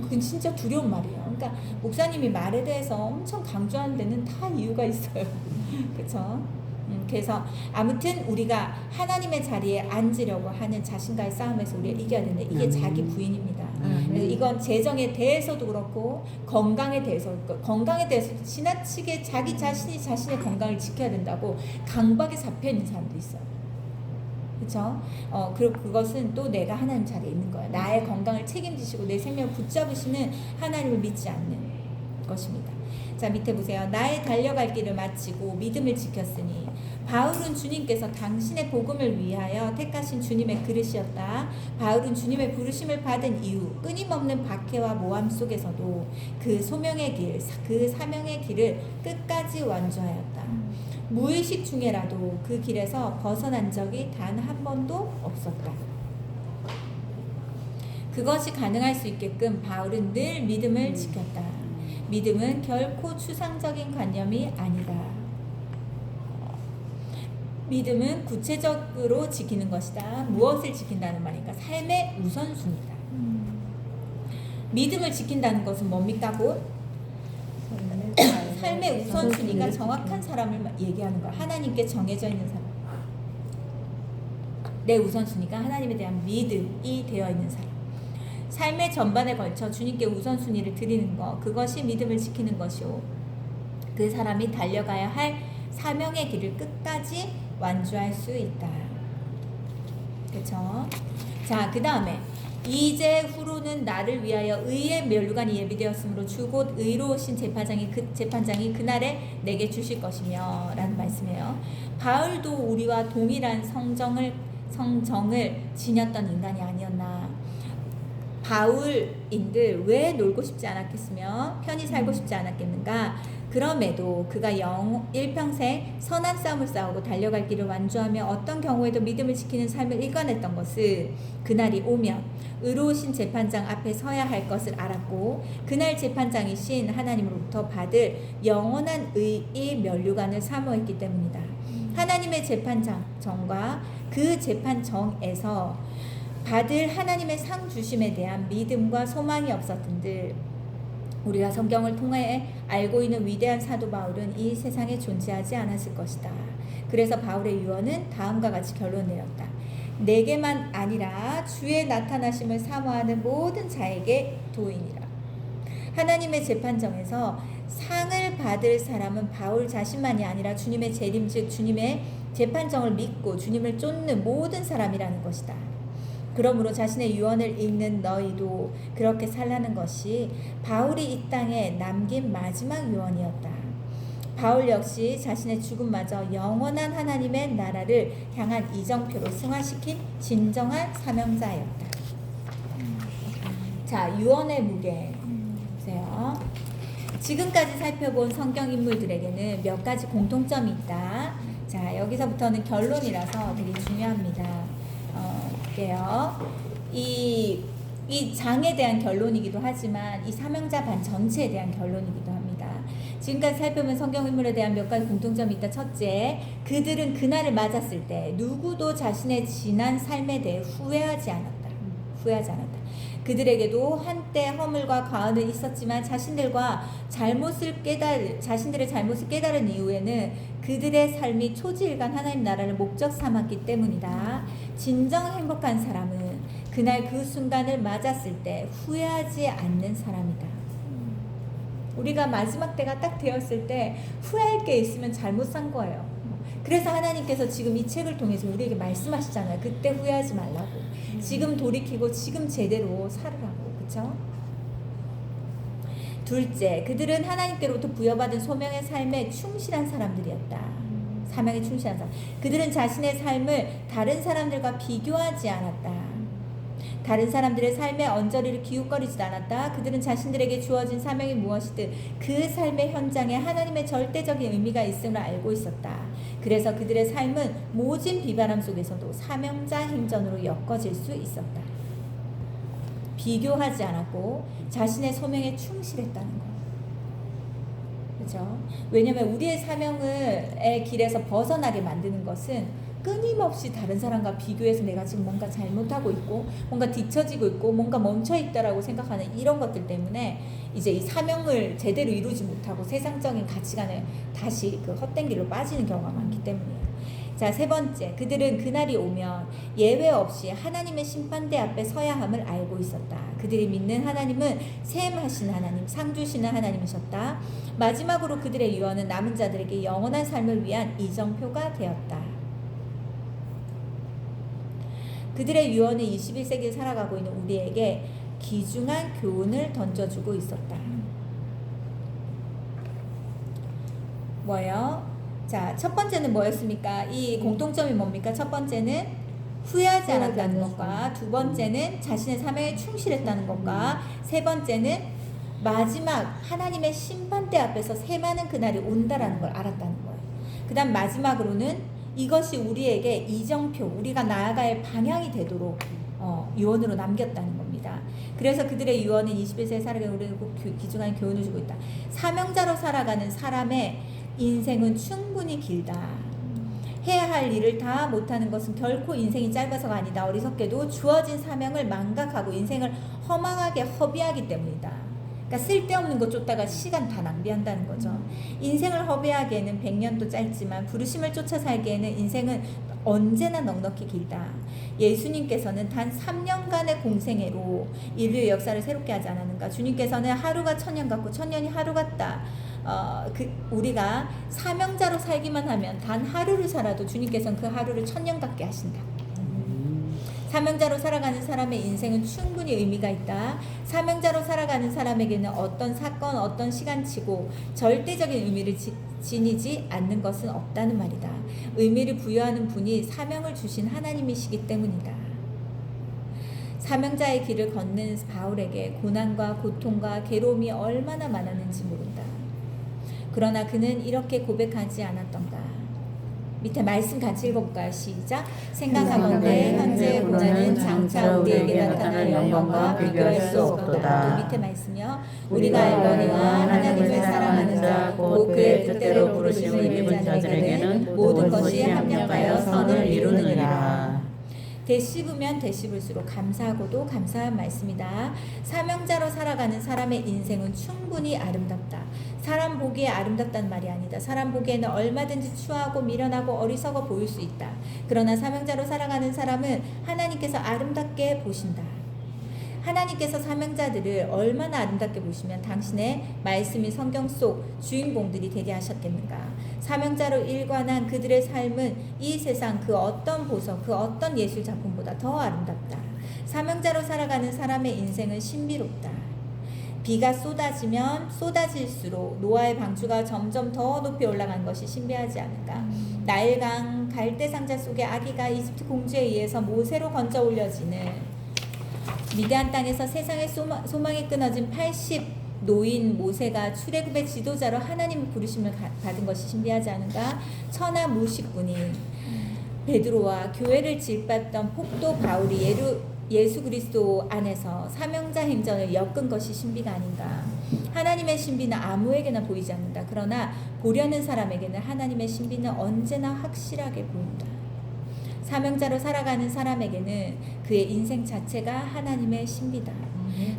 그건 진짜 두려운 말이에요. 그러니까 목사님이 말에 대해서 엄청 강조하는 데는 다 이유가 있어요. 그렇죠? 그래서 아무튼 우리가 하나님의 자리에 앉으려고 하는 자신과의 싸움에서 우리가 이겨야 되는데 이게 자기 부인입니다. 그래서 이건 재정에 대해서도 그렇고 건강에 대해서도 지나치게 자기 자신이 자신의 건강을 지켜야 된다고 강박에 잡혀 있는 사람도 있어요. 그렇죠? 그리고 그것은 또 내가 하나님 자리에 있는 거예요. 나의 건강을 책임지시고 내 생명을 붙잡으시는 하나님을 믿지 않는 것입니다. 자, 밑에 보세요. 나의 달려갈 길을 마치고 믿음을 지켰으니 바울은 주님께서 당신의 복음을 위하여 택하신 주님의 그릇이었다. 바울은 주님의 부르심을 받은 이후 끊임없는 박해와 모함 속에서도 그 소명의 길, 그 사명의 길을 끝까지 완주하였다. 무의식 중에라도 그 길에서 벗어난 적이 단 한 번도 없었다. 그것이 가능할 수 있게끔 바울은 늘 믿음을 지켰다. 믿음은 결코 추상적인 관념이 아니다. 믿음은 구체적으로 지키는 것이다. 무엇을 지킨다는 말인가? 삶의 우선순위다. 믿음을 지킨다는 것은 뭡니까? 곧 삶의 우선순위가 정확한 사람을 얘기하는 거야. 하나님께 정해져 있는 사람. 내 우선순위가 하나님에 대한 믿음이 되어 있는 사람. 삶의 전반에 걸쳐 주님께 우선순위를 드리는 것, 그것이 믿음을 지키는 것이오. 그 사람이 달려가야 할 사명의 길을 끝까지 완주할 수 있다. 그렇죠? 자, 그 다음에 이제 후로는 나를 위하여 의의 면류관이 예비되었으므로 주 곧 의로우신 재판장이 그날에 내게 주실 것이며 라는 말씀이에요. 바울도 우리와 동일한 성정을 지녔던 인간이 아니었나. 바울인들 왜 놀고 싶지 않았겠으며 편히 살고 싶지 않았겠는가. 그럼에도 그가 일평생 선한 싸움을 싸우고 달려갈 길을 완주하며 어떤 경우에도 믿음을 지키는 삶을 일관했던 것은 그날이 오면 의로우신 재판장 앞에 서야 할 것을 알았고 그날 재판장이신 하나님으로부터 받을 영원한 의의 면류관을 사모했기 때문이다. 하나님의 재판정과 그 재판정에서 받을 하나님의 상 주심에 대한 믿음과 소망이 없었던들 우리가 성경을 통해 알고 있는 위대한 사도 바울은 이 세상에 존재하지 않았을 것이다. 그래서 바울의 유언은 다음과 같이 결론 내렸다. 내게만 아니라 주의 나타나심을 사모하는 모든 자에게 도인이라. 하나님의 재판정에서 상을 받을 사람은 바울 자신만이 아니라 주님의 재림 즉 주님의 재판정을 믿고 주님을 쫓는 모든 사람이라는 것이다. 그러므로 자신의 유언을 읽는 너희도 그렇게 살라는 것이 바울이 이 땅에 남긴 마지막 유언이었다. 바울 역시 자신의 죽음마저 영원한 하나님의 나라를 향한 이정표로 승화시킨 진정한 사명자였다. 자, 유언의 무게 보세요. 지금까지 살펴본 성경 인물들에게는 몇 가지 공통점이 있다. 자, 여기서부터는 결론이라서 되게 중요합니다. 볼게요. 이 장에 대한 결론이기도 하지만 이 사명자 반 전체에 대한 결론이기도 합니다. 지금까지 살펴본 성경 인물에 대한 몇 가지 공통점이 있다. 첫째, 그들은 그날을 맞았을 때 누구도 자신의 지난 삶에 대해 후회하지 않았다. 그들에게도 한때 허물과 과언은 있었지만 자신들의 잘못을 깨달은 이후에는 그들의 삶이 초지일간 하나님 나라를 목적 삼았기 때문이다. 진정 행복한 사람은 그날 그 순간을 맞았을 때 후회하지 않는 사람이다. 우리가 마지막 때가 딱 되었을 때 후회할 게 있으면 잘못 산 거예요. 그래서 하나님께서 지금 이 책을 통해서 우리에게 말씀하시잖아요. 그때 후회하지 말라고. 지금 돌이키고 지금 제대로 살으라고. 그쵸? 둘째, 그들은 하나님께로부터 부여받은 소명의 삶에 충실한 사람들이었다. 사명에 충실한 사람. 그들은 자신의 삶을 다른 사람들과 비교하지 않았다. 다른 사람들의 삶에 언저리를 기웃거리지도 않았다. 그들은 자신들에게 주어진 사명이 무엇이든 그 삶의 현장에 하나님의 절대적인 의미가 있음을 알고 있었다. 그래서 그들의 삶은 모진 비바람 속에서도 사명자 행전으로 엮어질 수 있었다. 비교하지 않았고 자신의 소명에 충실했다는 거예요. 그렇죠? 왜냐하면 우리의 사명의 길에서 벗어나게 만드는 것은 끊임없이 다른 사람과 비교해서 내가 지금 뭔가 잘못하고 있고 뭔가 뒤처지고 있고 뭔가 멈춰있다라고 생각하는 이런 것들 때문에 이제 이 사명을 제대로 이루지 못하고 세상적인 가치관에 다시 그 헛된 길로 빠지는 경우가 많기 때문이에요. 자, 세 번째, 그들은 그날이 오면 예외 없이 하나님의 심판대 앞에 서야 함을 알고 있었다. 그들이 믿는 하나님은 셈하신 하나님, 상 주시는 하나님이셨다. 마지막으로 그들의 유언은 남은 자들에게 영원한 삶을 위한 이정표가 되었다. 그들의 유언은 21세기를 살아가고 있는 우리에게 귀중한 교훈을 던져주고 있었다. 뭐예요? 자, 첫 번째는 뭐였습니까? 이 공통점이 뭡니까? 첫 번째는 후회하지 않았다는 것과, 두 번째는 자신의 사명에 충실했다는 것과, 세 번째는 마지막 하나님의 심판대 앞에서 셈하는 그날이 온다라는 걸 알았다는 거예요. 그 다음 마지막으로는 이것이 우리에게 이정표, 우리가 나아갈 방향이 되도록 유언으로 남겼다는 겁니다. 그래서 그들의 유언은 21세기 살아가는 우리에게 귀중한 교훈을 주고 있다. 사명자로 살아가는 사람의 인생은 충분히 길다. 해야 할 일을 다 못하는 것은 결코 인생이 짧아서가 아니다. 어리석게도 주어진 사명을 망각하고 인생을 허망하게 허비하기 때문이다. 그러니까 쓸데없는 것 쫓다가 시간 다 낭비한다는 거죠. 인생을 허비하기에는 100년도 짧지만 부르심을 쫓아 살기에는 인생은 언제나 넉넉히 길다. 예수님께서는 단 3년간의 공생애로 인류의 역사를 새롭게 하지 않았는가. 주님께서는 하루가 1000년 같고 1000년이 하루 같다. 우리가 사명자로 살기만 하면 단 하루를 살아도 주님께서는 그 하루를 1000년 같게 하신다. 사명자로 살아가는 사람의 인생은 충분히 의미가 있다. 사명자로 살아가는 사람에게는 어떤 사건, 어떤 시간치고 절대적인 의미를 지니지 않는 것은 없다는 말이다. 의미를 부여하는 분이 사명을 주신 하나님이시기 때문이다. 사명자의 길을 걷는 바울에게 고난과 고통과 괴로움이 얼마나 많았는지 모른다. 그러나 그는 이렇게 고백하지 않았던가. 밑에 말씀 같이 읽어볼까요? 시작. 생각하건대 현재의 고난은 장차 우리에게 나타날 영광과 비교할 수 없도다. 또 밑에 말씀이요. 우리가 알거니와 하나님을 사랑하는 자 곧 그의 뜻대로 부르심을 입은 자들에게는 모든 것이 합력하여 선을 이루느니라. 되씹으면 되씹을수록 감사하고도 감사한 말씀이다. 사명자로 살아가는 사람의 인생은 충분히 아름답다. 사람 보기에 아름답다는 말이 아니다. 사람 보기에는 얼마든지 추하고 미련하고 어리석어 보일 수 있다. 그러나 사명자로 살아가는 사람은 하나님께서 아름답게 보신다. 하나님께서 사명자들을 얼마나 아름답게 보시면 당신의 말씀이 성경 속 주인공들이 되게 하셨겠는가. 사명자로 일관한 그들의 삶은 이 세상 그 어떤 보석, 그 어떤 예술 작품보다 더 아름답다. 사명자로 살아가는 사람의 인생은 신비롭다. 비가 쏟아지면 쏟아질수록 노아의 방주가 점점 더 높이 올라간 것이 신비하지 않은가. 나일강 갈대상자 속의 아기가 이집트 공주에 의해서 모세로 건져 올려지는 미디안 땅에서 세상의 소망이 끊어진 80 노인 모세가 출애굽의 지도자로 하나님의 부르심을 받은 것이 신비하지 않은가. 천하 무식군인 베드로와 교회를 짓밟던 폭도 바울이 예수 그리스도 안에서 사명자 행전을 엮은 것이 신비가 아닌가. 하나님의 신비는 아무에게나 보이지 않는다. 그러나 보려는 사람에게는 하나님의 신비는 언제나 확실하게 보인다. 사명자로 살아가는 사람에게는 그의 인생 자체가 하나님의 신비다.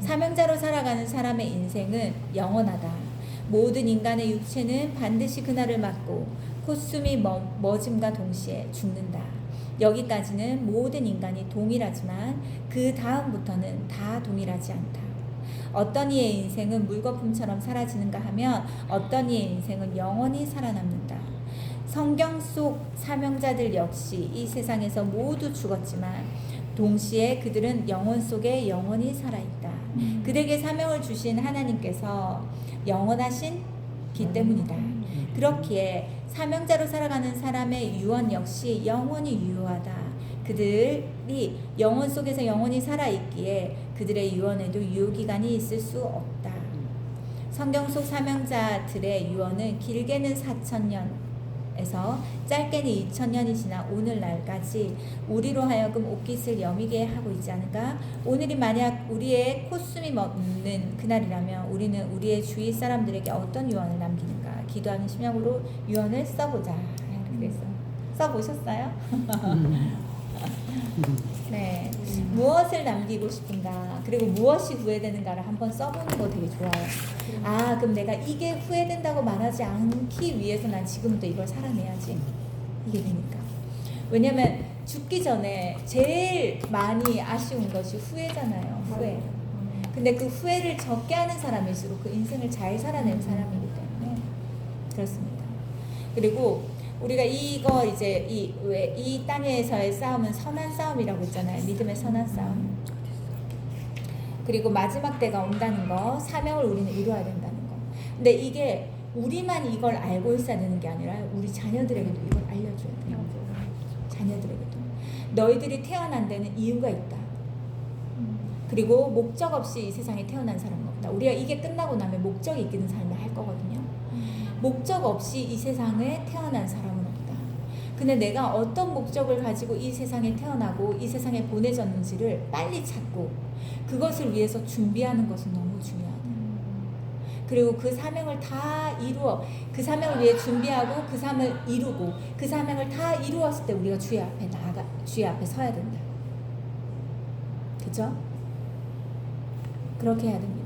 사명자로 살아가는 사람의 인생은 영원하다. 모든 인간의 육체는 반드시 그날을 맞고 콧숨이 멎음과 동시에 죽는다. 여기까지는 모든 인간이 동일하지만 그 다음부터는 다 동일하지 않다. 어떤 이의 인생은 물거품처럼 사라지는가 하면 어떤 이의 인생은 영원히 살아남는다. 성경 속 사명자들 역시 이 세상에서 모두 죽었지만 동시에 그들은 영혼 속에 영원히 살아있다. 그들에게 사명을 주신 하나님께서 영원하신기 때문이다. 그렇기에 사명자로 살아가는 사람의 유언 역시 영원히 유효하다. 그들이 영혼 속에서 영원히 살아있기에 그들의 유언에도 유효기간이 있을 수 없다. 성경 속 사명자들의 유언은 길게는 4,000년에서 짧게는 2,000년이 지나 오늘날까지 우리로 하여금 옷깃을 여미게 하고 있지 않은가? 오늘이 만약 우리의 콧숨이 멎는 그날이라면 우리는 우리의 주위 사람들에게 어떤 유언을 남기는가? 기도하는 심령으로 유언을 써보자. 그래서 써보셨어요? 네. 무엇을 남기고 싶은가, 그리고 무엇이 후회되는가를 한번 써보는 거 되게 좋아요. 아, 그럼 내가 이게 후회된다고 말하지 않기 위해서 난 지금부터 이걸 살아내야지. 이게 되니까. 왜냐면 죽기 전에 제일 많이 아쉬운 것이 후회잖아요. 후회. 근데 그 후회를 적게 하는 사람일수록 그 인생을 잘 살아내는 사람이기 때문에 그렇습니다. 그리고 우리가 이거 이제 이 땅에서의 싸움은 선한 싸움이라고 했잖아요. 믿음의 선한 싸움. 그리고 마지막 때가 온다는 거, 사명을 우리는 이루어야 된다는 거. 근데 이게 우리만 이걸 알고 있어야 되는 게 아니라 우리 자녀들에게도 이걸 알려줘야 돼요. 자녀들에게도. 너희들이 태어난 데는 이유가 있다. 그리고 목적 없이 이 세상에 태어난 사람은 없다. 우리가 이게 끝나고 나면 목적이 있는 삶을 할 거거든요. 목적 없이 이 세상에 태어난 사람은 없다. 근데 내가 어떤 목적을 가지고 이 세상에 태어나고 이 세상에 보내졌는지를 빨리 찾고 그것을 위해서 준비하는 것은 너무 중요하다. 그리고 그 사명을 다 이루어, 그 사명을 위해 준비하고 그 사명을 이루고 그 사명을 다 이루었을 때 우리가 주의 앞에 서야 된다. 그죠? 그렇게 해야 됩니다.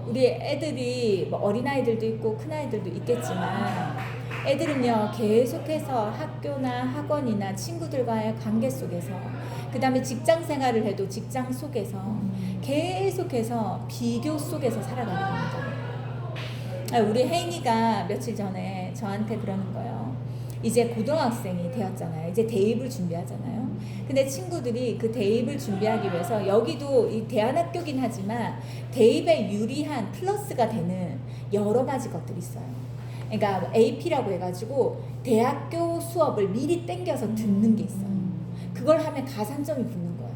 우리 애들이 뭐 어린아이들도 있고 큰아이들도 있겠지만 애들은요 계속해서 학교나 학원이나 친구들과의 관계 속에서 그 다음에 직장 생활을 해도 직장 속에서 계속해서 비교 속에서 살아가게 됩니다. 우리 혜인이가 며칠 전에 저한테 그러는 거예요. 이제 고등학생이 되었잖아요. 이제 대입을 준비하잖아요. 근데 친구들이 그 대입을 준비하기 위해서 여기도 이 대안학교긴 하지만 대입에 유리한 플러스가 되는 여러 가지 것들이 있어요. 그러니까 AP라고 해가지고 대학교 수업을 미리 땡겨서 듣는 게 있어요. 그걸 하면 가산점이 붙는 거예요.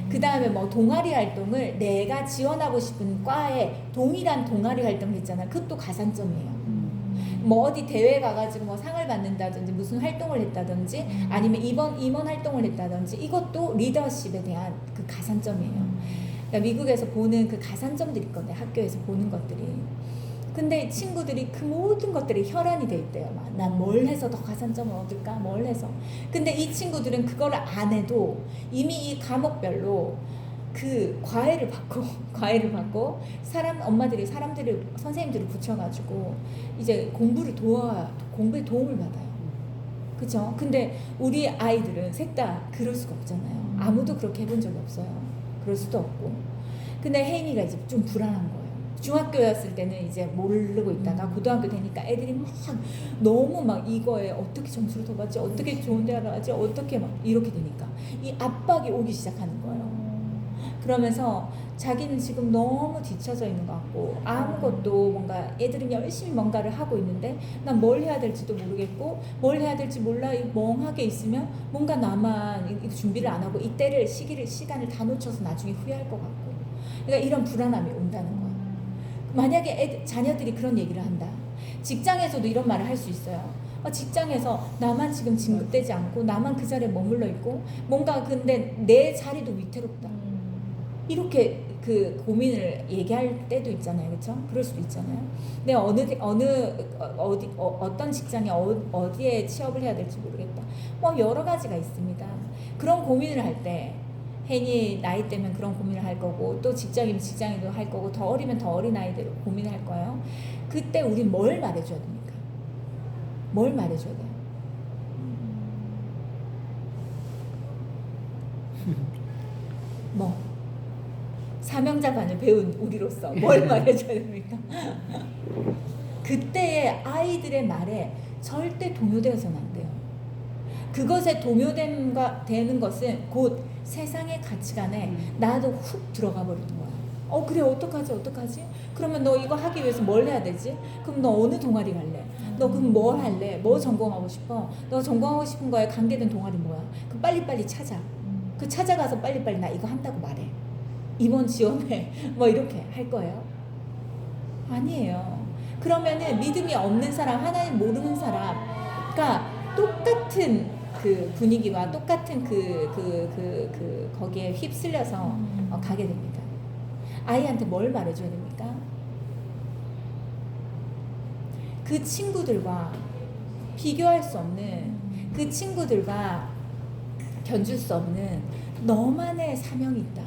그 다음에 뭐 동아리 활동을 내가 지원하고 싶은 과에 동일한 동아리 활동을 했잖아요. 그것도 가산점이에요. 뭐 어디 대회 가가지고 뭐 상을 받는다든지 무슨 활동을 했다든지 아니면 임원 활동을 했다든지 이것도 리더십에 대한 그 가산점이에요. 그러니까 미국에서 보는 그 가산점들이 있거든요. 학교에서 보는 것들이. 근데 친구들이 그 모든 것들이 혈안이 돼 있대요. 난 뭘 해서 더 가산점을 얻을까? 뭘 해서. 근데 이 친구들은 그거를 안 해도 이미 이 과목별로 그 과외를 받고 엄마들이 사람들을 선생님들을 붙여가지고 이제 공부에 도움을 받아요. 그죠? 근데 우리 아이들은 셋 다 그럴 수가 없잖아요. 아무도 그렇게 해본 적이 없어요. 그럴 수도 없고. 근데 혜인이가 이제 좀 불안한 거예요. 중학교였을 때는 이제 모르고 있다가 고등학교 되니까 애들이 막 너무 막 이거에 어떻게 점수를 더 받지, 어떻게 좋은 데 가지, 어떻게 막 이렇게 되니까 이 압박이 오기 시작하는 거예요. 그러면서 자기는 지금 너무 뒤처져 있는 것 같고 아무것도 뭔가 애들은 열심히 뭔가를 하고 있는데 난 뭘 해야 될지도 모르겠고 뭘 해야 될지 몰라 멍하게 있으면 뭔가 나만 준비를 안 하고 이때를 시간을 다 놓쳐서 나중에 후회할 것 같고 그러니까 이런 불안함이 온다는 거예요. 만약에 자녀들이 그런 얘기를 한다. 직장에서도 이런 말을 할 수 있어요. 직장에서 나만 지금 진급되지 않고 나만 그 자리에 머물러 있고 뭔가 근데 내 자리도 위태롭다. 이렇게 그 고민을 얘기할 때도 있잖아요. 그렇죠? 그럴 수도 있잖아요. 근데 어떤 직장에 어디에 취업을 해야 될지 모르겠다. 뭐 여러 가지가 있습니다. 그런 고민을 할 때 혜인이 나이 때면 그런 고민을 할 거고 또 직장이면 직장인도 할 거고 더 어리면 더 어린 아이대로 고민을 할 거예요. 그때 우린 뭘 말해줘야 됩니까? 뭘 말해줘야 돼요? 뭐 사명자반을 배운 우리로서 뭘 말해줘야 됩니까? 그때의 아이들의 말에 절대 동요되어서는 안 돼요. 그것에 동요되는 것은 곧 세상의 가치관에 나도 훅 들어가 버리는 거야. 그래 어떡하지? 그러면 너 이거 하기 위해서 뭘 해야 되지? 그럼 너 어느 동아리 갈래? 너 그럼 뭘 할래? 뭐 전공하고 싶어? 너 전공하고 싶은 거에 관계된 동아리 뭐야? 그 빨리빨리 찾아. 그 찾아가서 빨리빨리 나 이거 한다고 말해. 임원 지원해. 뭐 이렇게 할 거예요? 아니에요. 그러면은 믿음이 없는 사람, 하나님 모르는 사람, 그러니까 똑같은 그 분위기와 똑같은 거기에 휩쓸려서 가게 됩니다. 아이한테 뭘 말해줘야 됩니까? 그 친구들과 비교할 수 없는, 그 친구들과 견줄 수 없는 너만의 사명이 있다.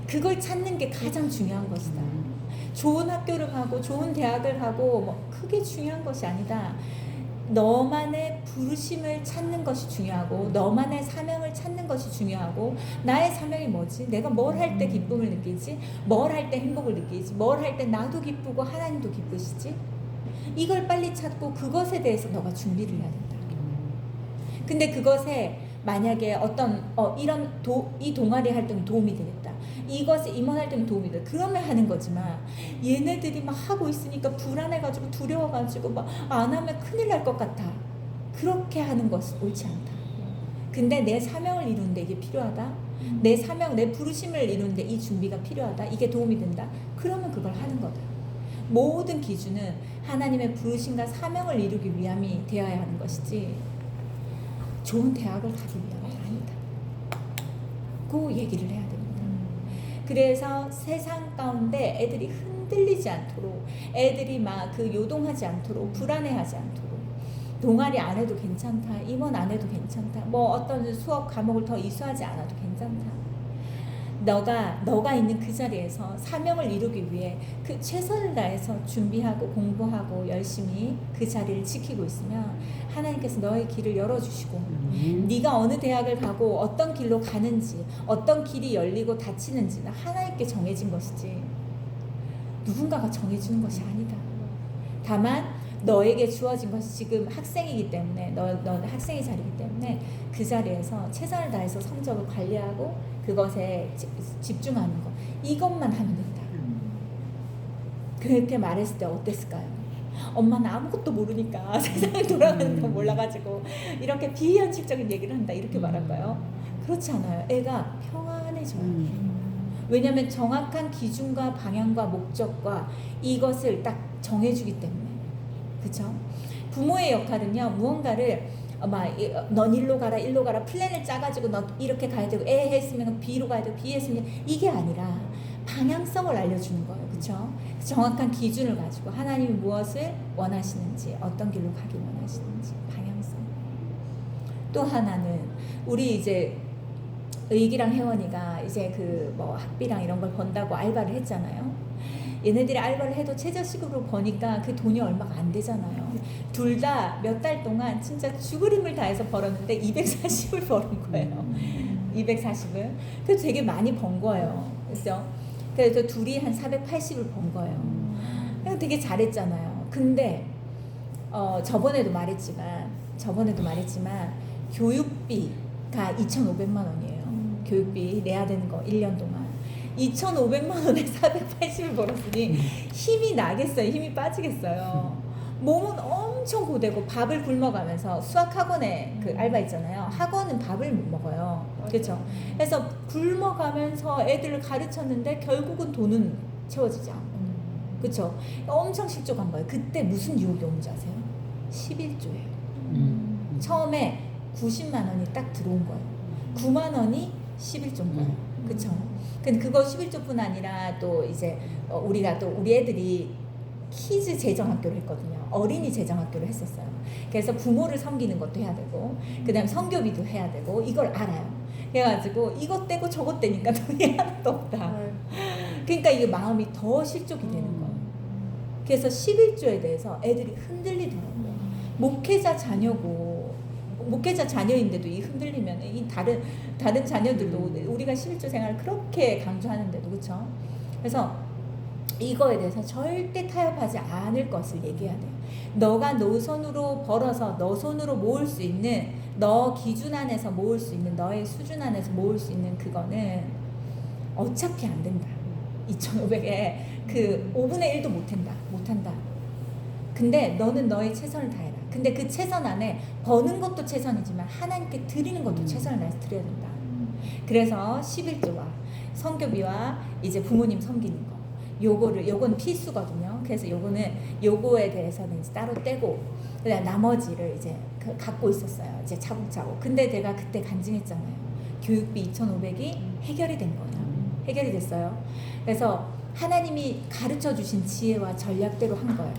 그걸 찾는 게 가장 중요한 것이다. 좋은 학교를 가고 좋은 대학을 가고 뭐 크게 중요한 것이 아니다. 너만의 부르심을 찾는 것이 중요하고 너만의 사명을 찾는 것이 중요하고 나의 사명이 뭐지? 내가 뭘 할 때 기쁨을 느끼지? 뭘 할 때 행복을 느끼지? 뭘 할 때 나도 기쁘고 하나님도 기쁘시지? 이걸 빨리 찾고 그것에 대해서 너가 준비를 해야 된다. 근데 그것에 만약에 어떤 이런 이 동아리 활동이 도움이 되겠다. 이것에 임원 활동이 도움이 돼. 그러면 하는 거지만 얘네들이 막 하고 있으니까 불안해가지고 두려워가지고 막 안 하면 큰일 날 것 같아. 그렇게 하는 것은 옳지 않다. 근데 내 사명을 이루는데 이게 필요하다. 내 사명, 내 부르심을 이루는데 이 준비가 필요하다. 이게 도움이 된다. 그러면 그걸 하는 거다. 모든 기준은 하나님의 부르심과 사명을 이루기 위함이 되어야 하는 것이지 좋은 대학을 가기 위함이 아니다. 그 얘기를 해야 됩니다. 그래서 세상 가운데 애들이 흔들리지 않도록, 애들이 막 그 요동하지 않도록, 불안해하지 않도록, 동아리 안 해도 괜찮다, 임원 안 해도 괜찮다, 뭐 어떤 수업 과목을 더 이수하지 않아도 괜찮다. 너가 있는 그 자리에서 사명을 이루기 위해 그 최선을 다해서 준비하고 공부하고 열심히 그 자리를 지키고 있으면 하나님께서 너의 길을 열어주시고 네가 어느 대학을 가고 어떤 길로 가는지 어떤 길이 열리고 닫히는지는 하나님께 정해진 것이지 누군가가 정해주는 것이 아니다. 다만 너에게 주어진 것이 지금 학생이기 때문에 너는 학생의 자리이기 때문에 그 자리에서 최선을 다해서 성적을 관리하고 그것에 집중하는 것 이것만 하면 된다. 그렇게 말했을 때 어땠을까요? 엄마는 아무것도 모르니까 세상에 돌아가는 거 몰라가지고 이렇게 비현실적인 얘기를 한다 이렇게 말할까요? 그렇지 않아요. 애가 평안해져요. 왜냐하면 정확한 기준과 방향과 목적과 이것을 딱 정해주기 때문에. 그렇죠? 부모의 역할은요 무언가를 넌 일로 가라 플랜을 짜가지고 너 이렇게 가야 되고 A 했으면 B로 가야 되고 B 했으면 이게 아니라 방향성을 알려주는 거예요. 그렇죠? 정확한 기준을 가지고 하나님이 무엇을 원하시는지 어떤 길로 가길 원하시는지 방향성. 또 하나는 우리 이제 의기랑 혜원이가 이제 그 뭐 학비랑 이런 걸 번다고 알바를 했잖아요. 얘네들이 알바를 해도 최저시급으로 버니까 그 돈이 얼마가 안 되잖아요. 둘 다 몇 달 동안 진짜 죽을 힘을 다해서 벌었는데 240을 버는 거예요. 240을. 그래서 되게 많이 번 거예요. 그래서 둘이 한 480을 번 거예요. 되게 잘했잖아요. 근데 저번에도 말했지만 교육비가 2,500만 원이에요. 교육비 내야 되는 거 1년 동안. 2,500만 원에 480을 벌었으니 힘이 나겠어요? 힘이 빠지겠어요? 몸은 엄청 고되고 밥을 굶어가면서 수학학원에 그 알바 있잖아요. 학원은 밥을 못 먹어요. 그렇죠? 그래서 굶어가면서 애들을 가르쳤는데 결국은 돈은 채워지지 않고. 그렇죠? 엄청 실족한 거예요. 그때 무슨 유혹이 오는지 아세요? 11조예요. 처음에 90만 원이 딱 들어온 거예요. 9만 원이 11조인 거예요. 그렇죠? 근데 그거 11조뿐 아니라 또 이제 우리가 또 우리 애들이 키즈 재정학교를 했거든요. 어린이 재정학교를 했었어요. 그래서 부모를 섬기는 것도 해야 되고 그다음 성교비도 해야 되고 이걸 알아요. 그래가지고 이것 떼고 저것 떼니까 돈이 하나도 없다. 그러니까 이게 마음이 더 실족이 되는 거예요. 그래서 11조에 대해서 애들이 흔들리더라고요. 목회자 자녀고 목회자 자녀인데도 이 흔들리면 이 다른 자녀들도 우리가 11조 생활을 그렇게 강조하는데도 그렇죠. 그래서 이거에 대해서 절대 타협하지 않을 것을 얘기해야 돼요. 너가 너 손으로 벌어서 너 손으로 모을 수 있는, 너 기준 안에서 모을 수 있는, 너의 수준 안에서 모을 수 있는 그거는 어차피 안 된다. 2,500에 그 5분의 1도 못한다. 근데 너는 너의 최선을 다해라. 근데 그 최선 안에 버는 것도 최선이지만 하나님께 드리는 것도 최선을 다해서 드려야 된다. 그래서 11조와 성교비와 이제 부모님 섬기는 거, 요건 필수거든요. 그래서 요거에 대해서는 이제 따로 떼고, 그다음 나머지를 이제 갖고 있었어요. 이제 차곡차곡. 근데 내가 그때 간증했잖아요. 교육비 2,500이 해결이 된 거예요. 해결이 됐어요. 그래서 하나님이 가르쳐 주신 지혜와 전략대로 한 거예요.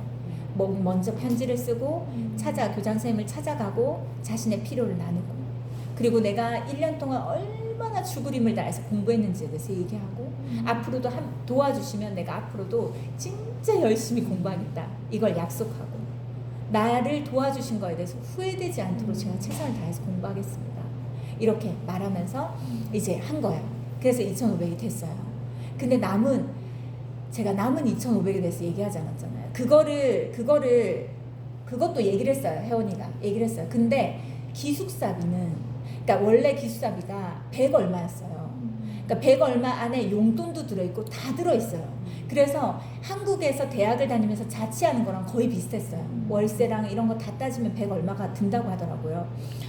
먼저 편지를 쓰고 교장 선생님을 찾아가고 자신의 필요를 나누고, 그리고 내가 1년 동안 얼마나 죽으림을 다해서 공부했는지에 대해서 얘기하고, 앞으로도 도와주시면 내가 앞으로도 진짜 열심히 공부하겠다, 이걸 약속하고, 나를 도와주신 거에 대해서 후회되지 않도록 제가 최선을 다해서 공부하겠습니다, 이렇게 말하면서 이제 한 거예요. 그래서 2,500이 됐어요. 근데 제가 남은 2,500에 대해서 얘기하지 않았잖아요. 그것도 얘기를 했어요. 혜원이가 얘기를 했어요. 근데 기숙사비는, 그러니까 원래 기숙사비가 100 얼마였어요. 그러니까 100 얼마 안에 용돈도 들어있고 다 들어있어요. 그래서 한국에서 대학을 다니면서 자취하는 거랑 거의 비슷했어요. 월세랑 이런 거 다 따지면 100 얼마가 든다고 하더라고요.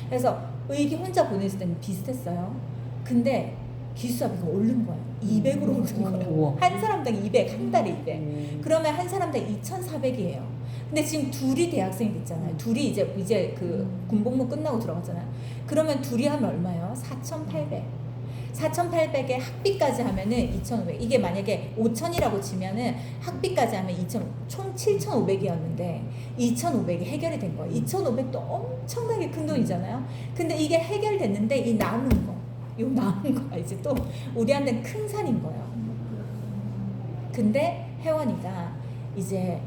그래서 의기 혼자 보냈을 때는 비슷했어요. 근데 기숙사비가 오른 거예요. 200으로 오른 거예요. 한 사람당 200, 한 달에 200. 그러면 한 사람당 2,400이에요. 근데 지금 둘이 대학생이 됐잖아요. 둘이 이제 그 군복무 끝나고 들어갔잖아요. 그러면 둘이 하면 얼마예요? 4,800. 4,800에 학비까지 하면은 2,500. 이게 만약에 5,000이라고 치면은 학비까지 하면 총 7,500이었는데 2,500이 해결이 된 거예요. 2,500도 엄청나게 큰 돈이잖아요. 근데 이게 해결됐는데 이 남은 거, 이제 또 우리한테는 큰 산인 거예요. 근데 혜원이가 이제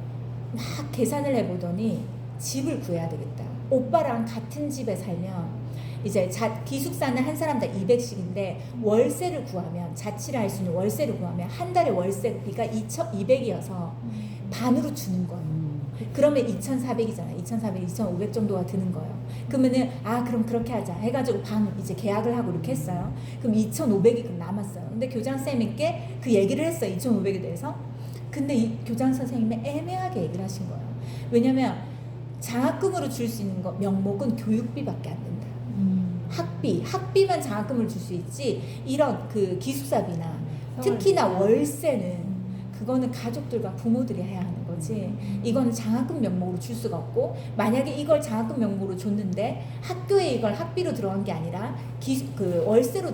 막 계산을 해보더니 집을 구해야 되겠다. 오빠랑 같은 집에 살면 이제 기숙사는 한 사람당 200씩인데 월세를 구하면, 자취를 할 수 있는 월세를 구하면 한 달에 월세비가 2,200이어서 반으로 주는 거예요. 그러면 2,400이잖아요. 2,400, 2,500 정도가 드는 거예요. 그러면은 그럼 그렇게 하자 해가지고 이제 계약을 하고 이렇게 했어요. 그럼 2,500이 그럼 남았어요. 근데 교장 선생님께 그 얘기를 했어요. 2,500에 대해서. 근데 이 교장 선생님이 애매하게 얘기를 하신 거예요. 왜냐면 장학금으로 줄 수 있는 명목은 교육비밖에 안 된다. 학비만 장학금을 줄 수 있지, 이런 그 기숙사비나 특히나 월세는 그거는 가족들과 부모들이 해야 하는 거지, 이거는 장학금 명목으로 줄 수가 없고, 만약에 이걸 장학금 명목으로 줬는데 학교에 이걸 학비로 들어간 게 아니라 그 월세로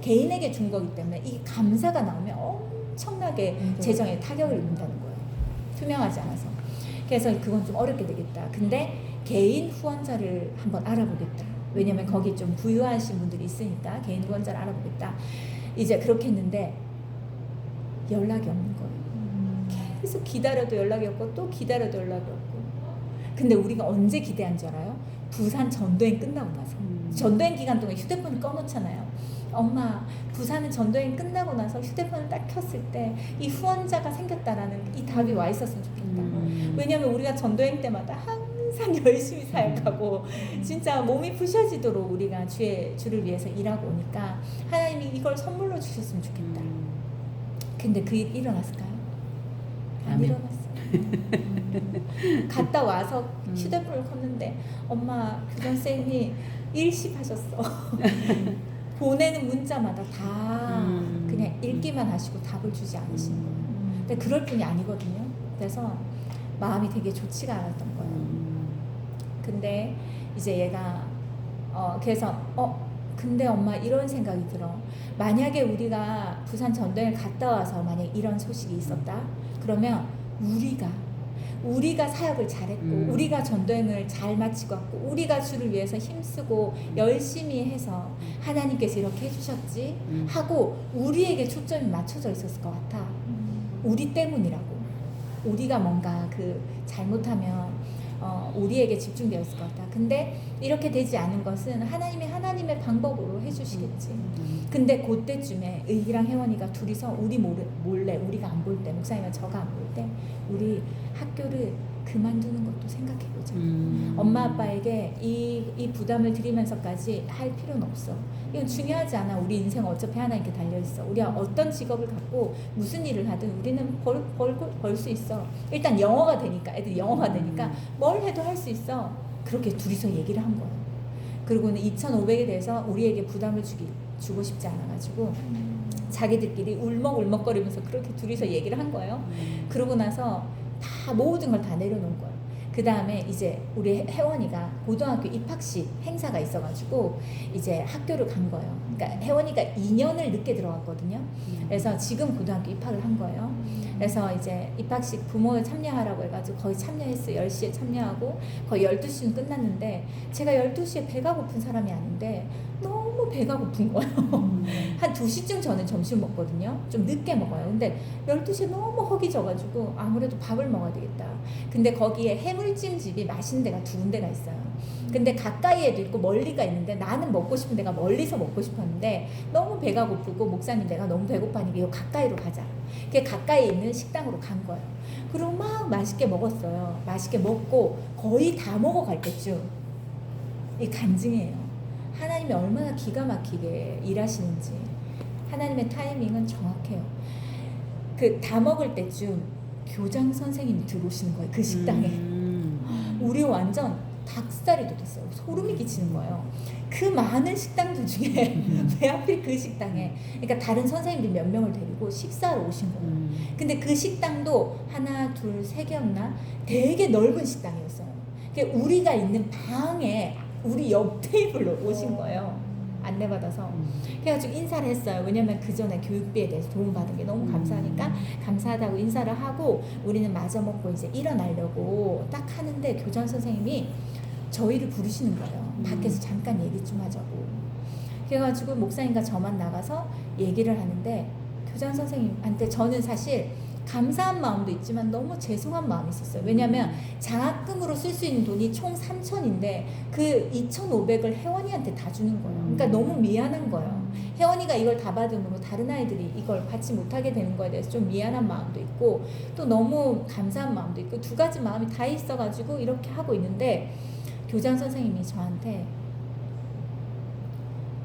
개인에게 준 거기 때문에 이 감사가 나오면 엄청나게 재정에 타격을 입는다는 거예요. 투명하지 않아서. 그래서 그건 좀 어렵게 되겠다. 근데 개인 후원자를 한번 알아보겠다. 왜냐면 거기 좀 부유하신 분들이 있으니까 개인 후원자를 알아보겠다. 이제 그렇게 했는데 연락이 없는 거예요. 계속 기다려도 연락이 없고 또 기다려도 연락이 없고. 근데 우리가 언제 기대한 줄 알아요? 부산 전도행 끝나고 나서. 전도행 기간 동안 휴대폰을 꺼놓잖아요. 엄마, 부산은 전도행 끝나고 나서 휴대폰을 딱 켰을 때 이 후원자가 생겼다라는 이 답이 와 있었으면 좋겠다. 왜냐면 우리가 전도행 때마다 항상 열심히 사역하고 진짜 몸이 부셔지도록 우리가 주를 위해서 일하고 오니까 하나님이 이걸 선물로 주셨으면 좋겠다. 근데 그 일 일어났을까요? 안 일어났어요. 갔다 와서 휴대폰을 켰는데 엄마, 교장선생님이 일십하셨어. 보내는 문자마다 다 그냥 읽기만 하시고 답을 주지 않으시는 거예요. 근데 그럴 뿐이 아니거든요. 그래서 마음이 되게 좋지가 않았던 거예요. 근데 이제 얘가 그래서 근데 엄마 이런 생각이 들어. 만약에 우리가 부산 전도행을 갔다 와서 만약 이런 소식이 있었다 그러면 우리가 사역을 잘했고 우리가 전도행을 잘 마치고 왔고 우리가 주를 위해서 힘쓰고 열심히 해서 하나님께서 이렇게 해주셨지 하고 우리에게 초점이 맞춰져 있었을 것 같아. 우리 때문이라고. 우리가 뭔가 잘못하면 우리에게 집중되어 있을 것 같다. 근데 이렇게 되지 않은 것은 하나님이 하나님의 방법으로 해주시겠지. 근데 그때쯤에 의기랑 혜원이가 둘이서 우리 몰래 우리가 안 볼 때, 목사님과 저가 안 볼 때 우리 학교를 그만두는 것도 생각해보자. 엄마 아빠에게 이 부담을 드리면서까지 할 필요는 없어. 이건 중요하지 않아. 우리 인생 어차피 하나님께 달려있어. 우리가 어떤 직업을 갖고 무슨 일을 하든 우리는 벌 수 있어. 일단 영어가 되니까, 애들이 영어가 되니까 뭘 해도 할 수 있어. 그렇게 둘이서 얘기를 한 거예요. 그리고는 2,500에 대해서 우리에게 부담을 주고 싶지 않아가지고 자기들끼리 울먹울먹거리면서 그렇게 둘이서 얘기를 한 거예요. 그러고 나서 다 모든 걸 다 내려놓은 거예요. 그 다음에 이제 우리 혜원이가 고등학교 입학식 행사가 있어가지고 이제 학교를 간 거예요. 그러니까 혜원이가 2년을 늦게 들어갔거든요. 그래서 지금 고등학교 입학을 한 거예요. 그래서 이제 입학식 부모 참여하라고 해가지고 거의 참여했어요. 10시에 참여하고 거의 12시는 끝났는데 제가 12시에 배가 고픈 사람이 아닌데 너무 배가 고픈 거예요. 한 2시쯤 저는 점심 먹거든요. 좀 늦게 먹어요. 근데 12시에 너무 허기 져가지고 아무래도 밥을 먹어야 되겠다. 근데 거기에 해물찜 집이 맛있는 데가 2군데가 있어요. 근데 가까이에도 있고 멀리가 있는데 나는 먹고 싶은 데가 멀리서 먹고 싶었는데 너무 배가 고프고 목사님 내가 너무 배고파니까 이거 가까이로 가자. 그게 가까이에 있는 식당으로 간 거예요. 그리고 막 맛있게 먹었어요. 맛있게 먹고 거의 다 먹어갈 때쯤 이 간증이에요. 하나님이 얼마나 기가 막히게 일하시는지. 하나님의 타이밍은 정확해요. 그 다 먹을 때쯤 교장 선생님이 들어오시는 거예요. 그 식당에. 우리 완전 닭살이 돋았어요. 소름이 끼치는 거예요. 그 많은 식당들 중에 왜 하필 그 식당에, 그러니까 다른 선생님들 몇 명을 데리고 식사하러 오신 거예요. 근데 그 식당도 하나, 둘, 세 개였나? 되게 넓은 식당이었어요. 우리가 있는 방에 우리 옆 테이블로 오신 거예요. 안내받아서. 그래가지고 인사를 했어요. 왜냐면 그 전에 교육비에 대해서 도움받은 게 너무 감사하니까 감사하다고 인사를 하고 우리는 마저 먹고 이제 일어나려고 딱 하는데 교장 선생님이 저희를 부르시는 거예요. 밖에서 잠깐 얘기 좀 하자고. 그래가지고 목사님과 저만 나가서 얘기를 하는데 교장 선생님한테 저는 사실 감사한 마음도 있지만 너무 죄송한 마음이 있었어요. 왜냐면 장학금으로 쓸 수 있는 돈이 총 3,000인데 그 2,500을 혜원이한테 다 주는 거예요. 그러니까 너무 미안한 거예요. 혜원이가 이걸 다 받음으로 다른 아이들이 이걸 받지 못하게 되는 거에 대해서 좀 미안한 마음도 있고 또 너무 감사한 마음도 있고 두 가지 마음이 다 있어가지고 이렇게 하고 있는데 교장 선생님이 저한테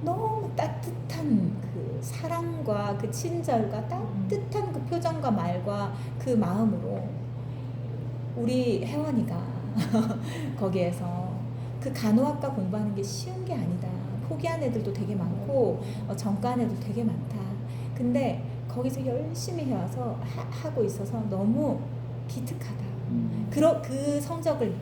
너무 따뜻한 그 사랑과 그 친절과 따뜻한 그 표정과 말과 그 마음으로 우리 혜원이가 거기에서 그 간호학과 공부하는 게 쉬운 게 아니다. 포기한 애들도 되게 많고 전과한 애들도 되게 많다. 근데 거기서 열심히 해와서 하고 있어서 너무 기특하다. 그 성적을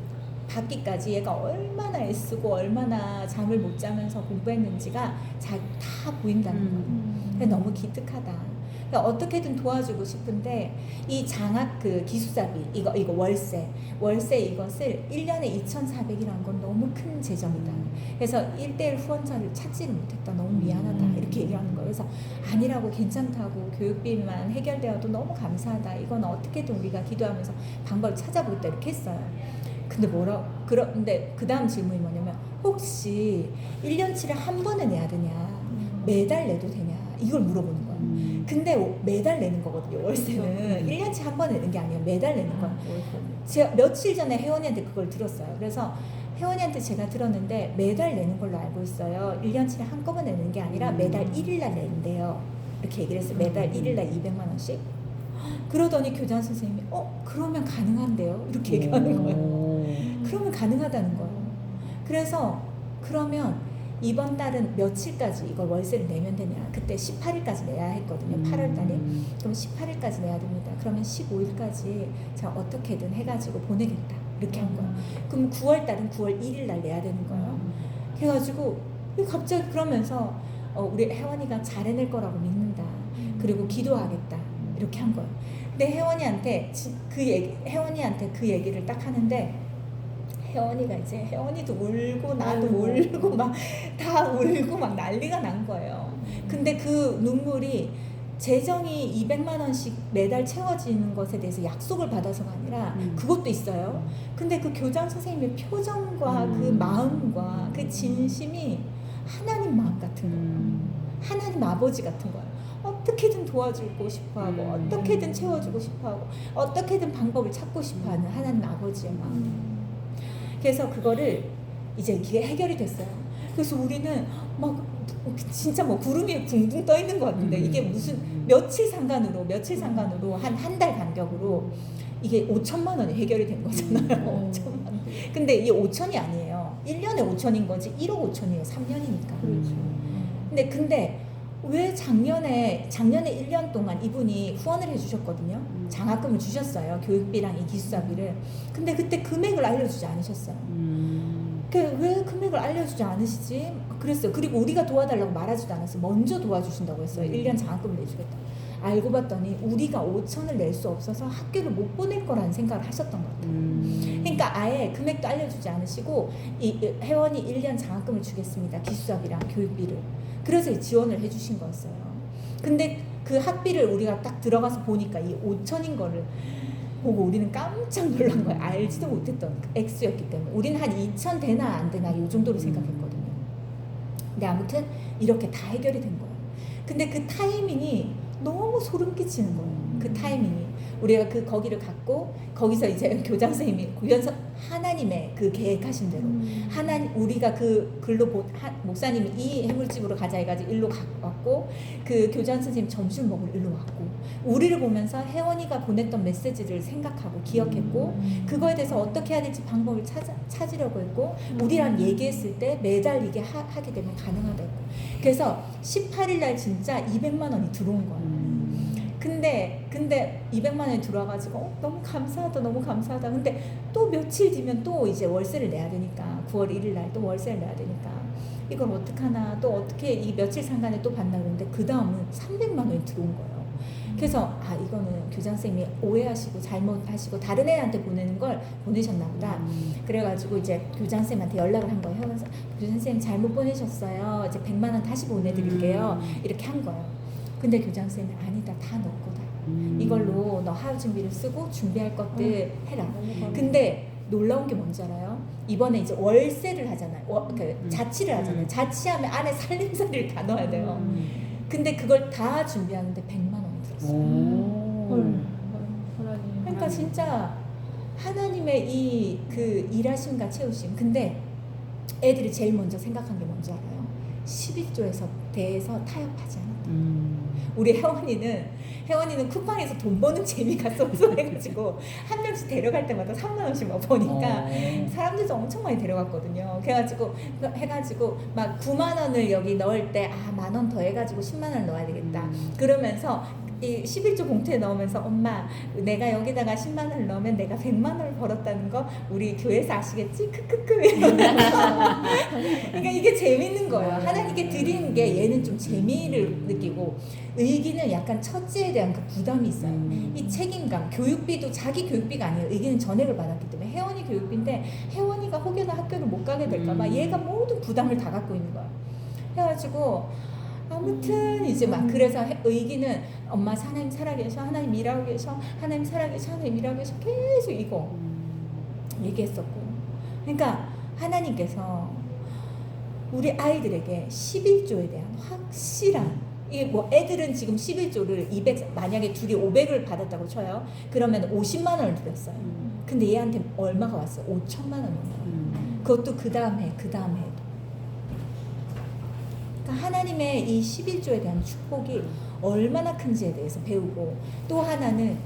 받기까지 얘가 얼마나 애쓰고 얼마나 잠을 못 자면서 공부했는지가 다 보인다는 거예요. 그래서 너무 기특하다. 그러니까 어떻게든 도와주고 싶은데 이 장학 그 기숙사비 이거 월세 이것을 1년에 2,400이라는 건 너무 큰 재정이다. 그래서 1:1 후원자를 찾지를 못했다. 너무 미안하다. 이렇게 얘기하는 거예요. 그래서 아니라고 괜찮다고 교육비만 해결되어도 너무 감사하다. 이건 어떻게든 우리가 기도하면서 방법을 찾아보겠다 이렇게 했어요. 그런데 그 다음 질문이 뭐냐면 혹시 1년치를 한 번에 내야 되냐 매달 내도 되냐 이걸 물어보는 거예요. 근데 매달 내는 거거든요. 월세는 1년치 한 번에 내는 게 아니에요. 매달 내는 거예요. 제가 며칠 전에 혜원이한테 그걸 들었어요. 그래서 혜원이한테 제가 들었는데 매달 내는 걸로 알고 있어요. 1년치를 한꺼번에 내는 게 아니라 매달 1일날 내는데요. 이렇게 얘기를 했어요. 매달 1일날 200만 원씩. 그러더니 교장 선생님이 그러면 가능한데요? 이렇게 얘기하는 거예요. 그러면 가능하다는 거예요. 그래서 그러면 이번 달은 며칠까지 이걸 월세를 내면 되냐? 그때 18일까지 내야 했거든요. 8월 달에. 그럼 18일까지 내야 됩니다. 그러면 15일까지 제가 어떻게든 해가지고 보내겠다. 이렇게 한 거예요. 그럼 9월 달은 9월 1일 날 내야 되는 거예요. 그래가지고 갑자기 그러면서 우리 혜원이가 잘해낼 거라고 믿는다. 그리고 기도하겠다. 이렇게 한 거예요. 근데 혜원이한테 그 얘기를 딱 하는데 혜원이가 이제 혜원이도 울고 나도 울고 막 다 울고 막 난리가 난 거예요. 근데 그 눈물이 재정이 200만 원씩 매달 채워지는 것에 대해서 약속을 받아서가 아니라 그것도 있어요. 근데 그 교장 선생님의 표정과 그 마음과 그 진심이 하나님 마음 같은 거예요. 하나님 아버지 같은 거예요. 어떻게든 도와주고 싶어하고 어떻게든 채워주고 싶어하고 어떻게든 방법을 찾고 싶어하는 하나님 아버지의 마음. 그래서 그거를 이제 이게 해결이 됐어요. 그래서 우리는 막 진짜 뭐 구름이 붕붕 떠 있는 것 같은데 이게 무슨 며칠 상간으로 한 달 간격으로 이게 5천만 원이 해결이 된 거잖아요. 5천만 원. 근데 이게 5천이 아니에요. 1년에 5천인 거지 1억 5천이에요. 3년이니까. 근데 왜 작년에 1년 동안 이분이 후원을 해주셨거든요. 장학금을 주셨어요. 교육비랑 이 기숙사비를. 근데 그때 금액을 알려주지 않으셨어요. 왜 금액을 알려주지 않으시지? 그랬어요. 그리고 우리가 도와달라고 말하지도 않았어요. 먼저 도와주신다고 했어요. 1년 장학금을 내주겠다. 알고 봤더니 우리가 5천을 낼 수 없어서 학교를 못 보낼 거라는 생각을 하셨던 것 같아요. 그러니까 아예 금액도 알려주지 않으시고 이 회원이 1년 장학금을 주겠습니다. 기숙사비랑 교육비를. 그래서 지원을 해주신 거였어요. 근데 그 학비를 우리가 딱 들어가서 보니까 이 5천인 거를 보고 우리는 깜짝 놀란 거예요. 알지도 못했던 액수였기 때문에. 우리는 한 2천 되나 안 되나 이 정도로 생각했거든요. 근데 아무튼 이렇게 다 해결이 된 거예요. 근데 그 타이밍이 너무 소름 끼치는 거예요. 그 타이밍이. 우리가 거기를 갔고 거기서 이제 교장 선생님이 하나님의 그 계획하신 대로 우리가 목사님이 이 해물집으로 가자 해가지고 일로 왔고 그 교장 선생님 점심 먹으러 일로 왔고 우리를 보면서 혜원이가 보냈던 메시지를 생각하고 기억했고 그거에 대해서 어떻게 해야 될지 방법을 찾으려고 했고 우리랑 얘기했을 때 매달 이게 하게 되면 가능하다 했고 그래서 18일 날 진짜 200만 원이 들어온 거예요. 근데 200만 원이 들어와가지고 너무 감사하다. 근데 또 며칠 뒤면 또 이제 월세를 내야 되니까 9월 1일 날 또 월세를 내야 되니까 이걸 어떡하나 또 어떻게 이 며칠 상간에 또 받나 그러는데 그 다음은 300만 원이 들어온 거예요. 그래서 이거는 교장 선생님이 오해하시고 잘못하시고 다른 애한테 보내는 걸 보내셨나 보다. 그래가지고 이제 교장 선생님한테 연락을 한 거예요. 그래서 교장 선생님 잘못 보내셨어요. 이제 100만 원 다시 보내드릴게요. 이렇게 한 거예요. 근데 교장 선생님이 아니다, 다 너 거다. 이걸로 너 하루 준비를 쓰고 준비할 것들 해라. 근데 놀라운 게 뭔지 알아요? 이번에 이제 월세를 하잖아요. 자취를 하잖아요. 자취하면 안에 살림살이를 다 넣어야 돼요. 근데 그걸 다 준비하는데 100만 원이 들었어요. 그러니까 진짜 하나님의 그 일하심과 채우심. 근데 애들이 제일 먼저 생각한 게 뭔지 알아요? 11조에서 대해서 타협하지 않았다. 우리 혜원이는 쿠팡에서 돈 버는 재미가 쏠쏠해가지고 한 명씩 데려갈 때마다 3만 원씩 막 버니까 사람들도 엄청 많이 데려갔거든요. 그래가지고 막 9만 원을 여기 넣을 때 1,000원 더 해가지고 10만 원을 넣어야 되겠다. 그러면서 이 11조 봉투에 넣으면서 엄마 내가 여기다가 10만 원을 넣으면 내가 100만 원을 벌었다는 거 우리 교회에서 아시겠지? 크크크 이러면서 그러니까 이게 재밌는 거예요. 하나님께 드리는 게 얘는 좀 재미를 느끼고 의기는 약간 첫째에 대한 그 부담이 있어요. 이 책임감, 교육비도 자기 교육비가 아니에요. 의기는 전액을 받았기 때문에 혜원이 교육비인데 혜원이가 혹여나 학교를 못 가게 될까봐 얘가 모든 부담을 다 갖고 있는 거야. 그래가지고 아무튼 이제 막 그래서 의기는 엄마 하나님 살아계셔, 하나님 일하고 계셔, 하나님 살아계셔, 하나님 일하고 계셔 계속 이거 얘기했었고. 그러니까 하나님께서 우리 아이들에게 11조에 대한 확실한 이게 뭐 애들은 지금 11조를 200 만약에 둘이 500을 받았다고 쳐요. 그러면 50만 원을 드렸어요. 근데 얘한테 얼마가 왔어요? 5천만 원이 왔어요. 그것도 그 다음 해도. 그러니까 하나님의 이 11조에 대한 축복이 얼마나 큰지에 대해서 배우고 또 하나는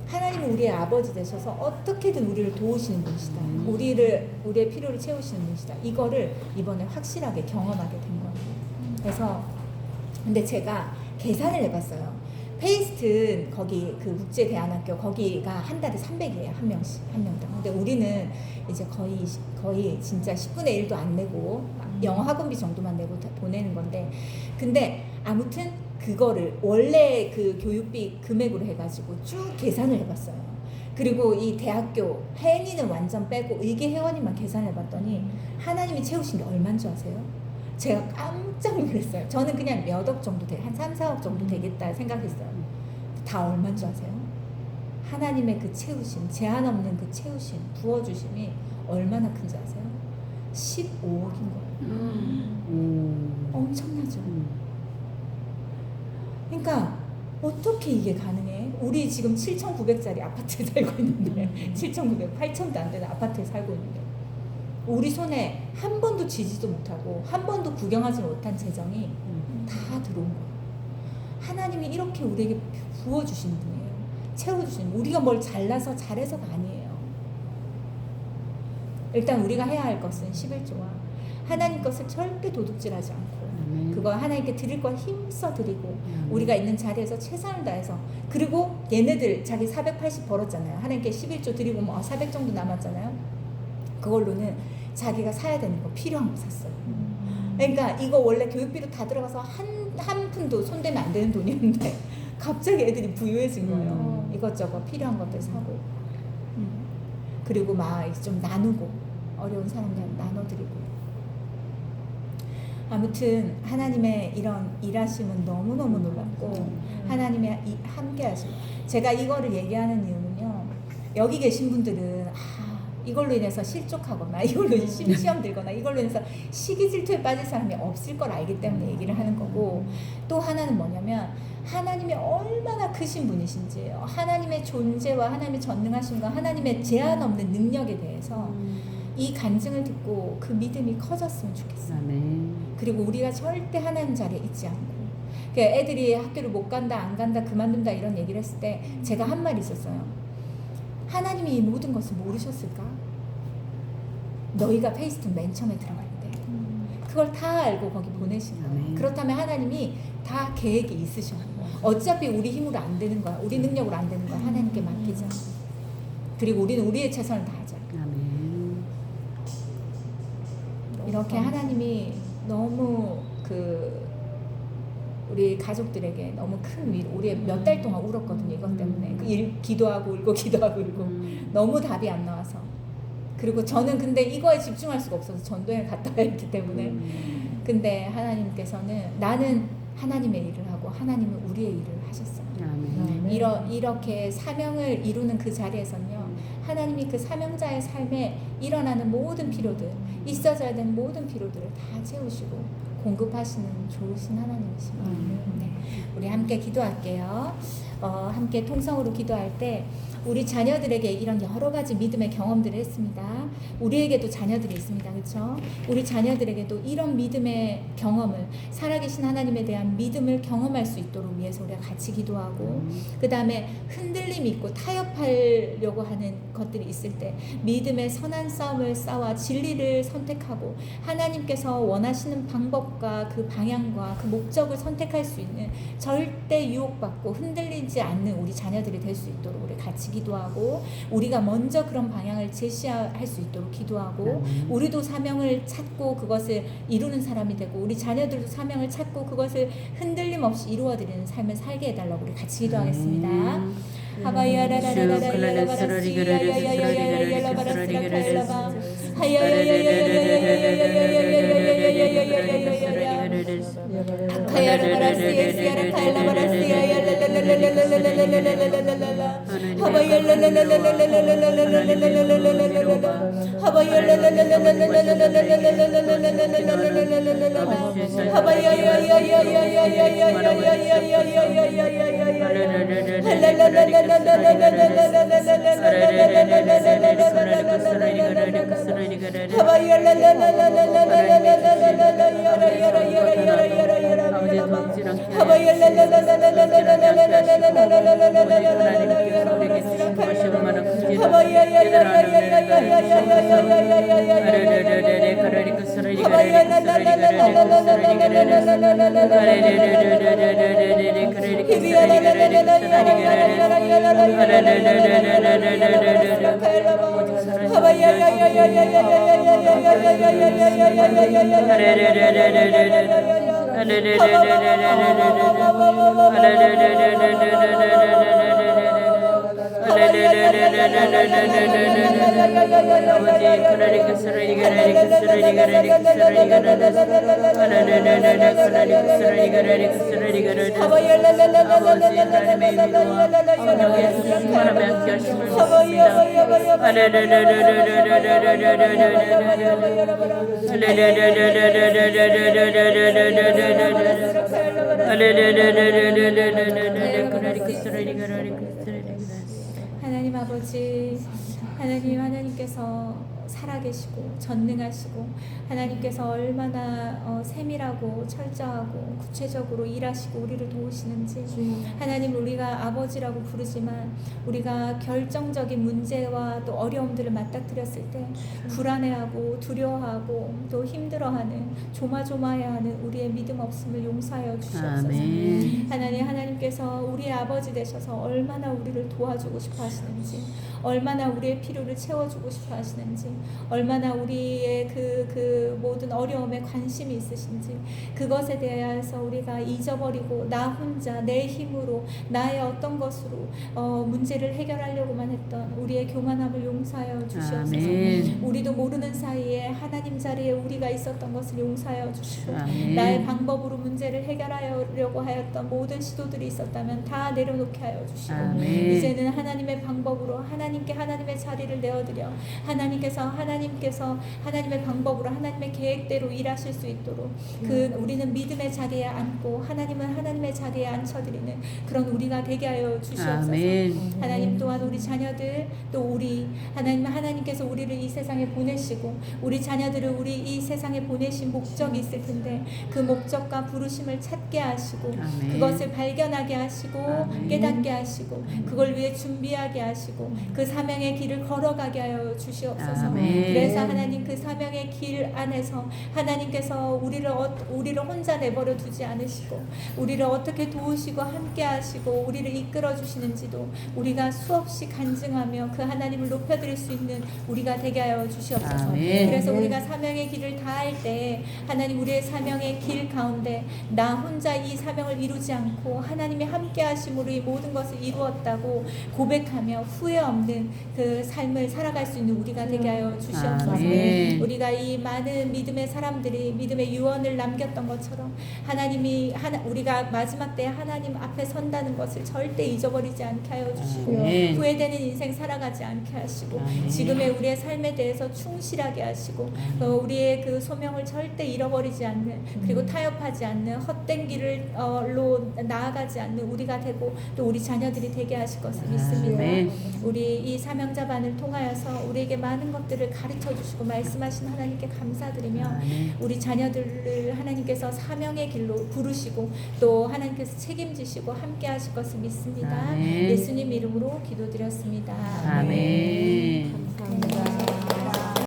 하나님은 우리의 아버지 되셔서 어떻게든 우리를 도우시는 분이시다. 우리의 필요를 채우시는 분이시다. 이거를 이번에 확실하게 경험하게 된 거예요. 그래서 근데 제가 계산을 해봤어요. 페이스튼 거기 그 국제대안학교 거기가 한 달에 300이에요. 한 명당. 근데 우리는 이제 거의 진짜 10분의 1도 안 내고 영어 학원비 정도만 내고 보내는 건데 근데 아무튼 그거를 원래 그 교육비 금액으로 해가지고 쭉 계산을 해봤어요. 그리고 이 대학교 혜인이는 완전 빼고 의계 회원님만 계산을 해봤더니 하나님이 채우신 게 얼마인 줄 아세요? 제가 깜짝 놀랐어요. 저는 그냥 몇 억 정도 한 3, 4억 정도 되겠다 생각했어요. 다 얼마인 줄 아세요? 하나님의 그 채우심, 제한 없는 그 채우심, 부어주심이 얼마나 큰지 아세요? 15억인 거예요. 엄청나죠? 그러니까 어떻게 이게 가능해? 우리 지금 7,900짜리 아파트에 살고 있는데 7,900, 8,000도 안 되는 아파트에 살고 있는데 우리 손에 한 번도 쥐지도 못하고 한 번도 구경하지 못한 재정이 다 들어온 거예요. 하나님이 이렇게 우리에게 부어주신 분이에요. 채워주신 분. 우리가 뭘 잘나서 잘해서가 아니에요. 일단 우리가 해야 할 것은 11조와 하나님 것을 절대 도둑질하지 않고 그거 하나님께 드릴 걸 힘써 드리고 우리가 있는 자리에서 최선을 다해서 그리고 얘네들 자기 480 벌었잖아요. 하나님께 11조 드리고 뭐 400 정도 남았잖아요. 그걸로는 자기가 사야 되는 거 필요한 거 샀어요. 그러니까 이거 원래 교육비로 다 들어가서 한 푼도 손대면 안 되는 돈이었는데 갑자기 애들이 부유해진 거예요. 이것저것 필요한 것들 사고 그리고 막 좀 나누고 어려운 사람들한테 나눠드리고 아무튼 하나님의 이런 일하심은 너무너무 놀랍고 하나님의 함께 하심. 제가 이거를 얘기하는 이유는요. 여기 계신 분들은 이걸로 인해서 실족하거나 이걸로 시험 들거나 이걸로 인해서 시기 질투에 빠질 사람이 없을 걸 알기 때문에 얘기를 하는 거고 또 하나는 뭐냐면 하나님이 얼마나 크신 분이신지 하나님의 존재와 하나님의 전능하심과 하나님의 제한 없는 능력에 대해서 이 간증을 듣고 그 믿음이 커졌으면 좋겠어요. 그리고 우리가 절대 하나님 자리에 있지 않고 애들이 학교를 못 간다 안 간다 그만둔다 이런 얘기를 했을 때 제가 한 말이 있었어요. 하나님이 이 모든 것을 모르셨을까? 너희가 페이스톤 맨 처음에 들어갈 때 그걸 다 알고 거기 보내신 거예요. 그렇다면 하나님이 다 계획이 있으셔. 어차피 우리 힘으로 안 되는 거야. 우리 능력으로 안 되는 거야. 하나님께 맡기자. 그리고 우리는 우리의 최선을 다하자. 이렇게 하나님이 너무 우리 가족들에게 너무 큰 위로 우리 몇 달 동안 울었거든요. 이것 때문에 기도하고 울고 기도하고 울고 너무 답이 안 나와서 그리고 저는 근데 이거에 집중할 수가 없어서 전도에 갔다 와야 했기 때문에 근데 하나님께서는 나는 하나님의 일을 하고 하나님은 우리의 일을 하셨어요. 이렇게 사명을 이루는 그 자리에서는요 하나님이 그 사명자의 삶에 일어나는 모든 필요들 있어져야 되는 모든 필요들을 다 채우시고 공급하시는 좋으신 하나님이십니다. 네. 우리 함께 기도할게요. 함께 통성으로 기도할 때 우리 자녀들에게 이런 여러 가지 믿음의 경험들을 했습니다. 우리에게도 자녀들이 있습니다. 그렇죠? 우리 자녀들에게도 이런 믿음의 경험을 살아계신 하나님에 대한 믿음을 경험할 수 있도록 위해서 우리가 같이 기도하고 그 다음에 흔들림 있고 타협하려고 하는 것들이 있을 때 믿음의 선한 싸움을 싸워 진리를 선택하고 하나님께서 원하시는 방법과 그 방향과 그 목적을 선택할 수 있는 절대 유혹받고 흔들리지 않는 우리 자녀들이 될 수 있도록 우리 같이 기도하고 우리가 먼저 그런 방향을 제시할 수 있도록 기도하고 우리도 사명을 찾고 그것을 이루는 사람이 되고 우리 자녀들도 사명을 찾고 그것을 흔들림 없이 이루어드리는 삶을 살게 해달라고 우리 같이 기도하겠습니다. 하나님 아버지, 하나님께서 살아계시고 전능하시고 하나님께서 얼마나 세밀하고 철저하고 구체적으로 일하시고 우리를 도우시는지 하나님, 우리가 아버지라고 부르지만 우리가 결정적인 문제와 또 어려움들을 맞닥뜨렸을 때 불안해하고 두려워하고 또 힘들어하는 조마조마해하는 우리의 믿음 없음을 용서하여 주시옵소서. 하나님께서 우리의 아버지 되셔서 얼마나 우리를 도와주고 싶어 하시는지, 얼마나 우리의 필요를 채워주고 싶어 하시는지, 얼마나 우리의 그 모든 어려움에 관심이 있으신지, 그것에 대해서 우리가 잊어버리고 나 혼자 내 힘으로 나의 어떤 것으로 문제를 해결하려고만 했던 우리의 교만함을 용서하여 주시옵소서. 우리도 모르는 사이에 하나님 자리에 우리가 있었던 것을 용서하여 주시고, 나의 방법으로 문제를 해결하려고 하였던 모든 시도들이 있었다면 다 내려놓게 하여 주시고, 이제는 하나님의 방법으로 하나님께 하나님의 자리를 내어드려 하나님께서 하나님의 방법으로 하나님의 계획대로 일하실 수 있도록 우리는 믿음의 자리에 앉고 하나님은 하나님의 자리에 앉혀드리는 그런 우리가 되게 하여 주시옵소서. 하나님 또한 우리 자녀들, 또 우리 하나님께서 우리를 이 세상에 보내시고 우리 자녀들을 우리 이 세상에 보내신 목적이 있을 텐데 그 목적과 부르심을 찾게 하시고 그것을 발견하게 하시고 깨닫게 하시고 그걸 위해 준비하게 하시고 그 사명의 길을 걸어가게 하여 주시옵소서. 그래서 하나님, 그 사명의 길 안에서 하나님께서 우리를 혼자 내버려 두지 않으시고 우리를 어떻게 도우시고 함께 하시고 우리를 이끌어 주시는지도 우리가 수없이 간증하며 그 하나님을 높여드릴 수 있는 우리가 되게 하여 주시옵소서. 그래서 우리가 사명의 길을 다할 때 하나님, 우리의 사명의 길 가운데 나 혼자 이 사명을 이루지 않고 하나님이 함께 하심으로 이 모든 것을 이루었다고 고백하며 후회 없는 그 삶을 살아갈 수 있는 우리가 되게 하여 주시옵소서. 우리가 이 많은 믿음의 사람들이 믿음의 유언을 남겼던 것처럼 우리가 마지막 때 하나님 앞에 선다는 것을 절대 잊어버리지 않게 하여 주시고 후회되는 인생 살아가지 않게 하시고 지금의 우리의 삶에 대해서 충실하게 하시고 우리의 그 소명을 절대 잃어버리지 않는, 그리고 타협하지 않는, 헛된 길로 나아가지 않는 우리가 되고 또 우리 자녀들이 되게 하실 것을 믿습니다. 우리 이 사명자반을 통하여서 우리에게 많은 것들을 가르쳐 주시고 말씀하신 하나님께 감사드리며 우리 자녀들을 하나님께서 사명의 길로 부르시고 또 하나님께서 책임지시고 함께 하실 것을 믿습니다. 예수님 이름으로 기도드렸습니다. 아멘. 감사합니다.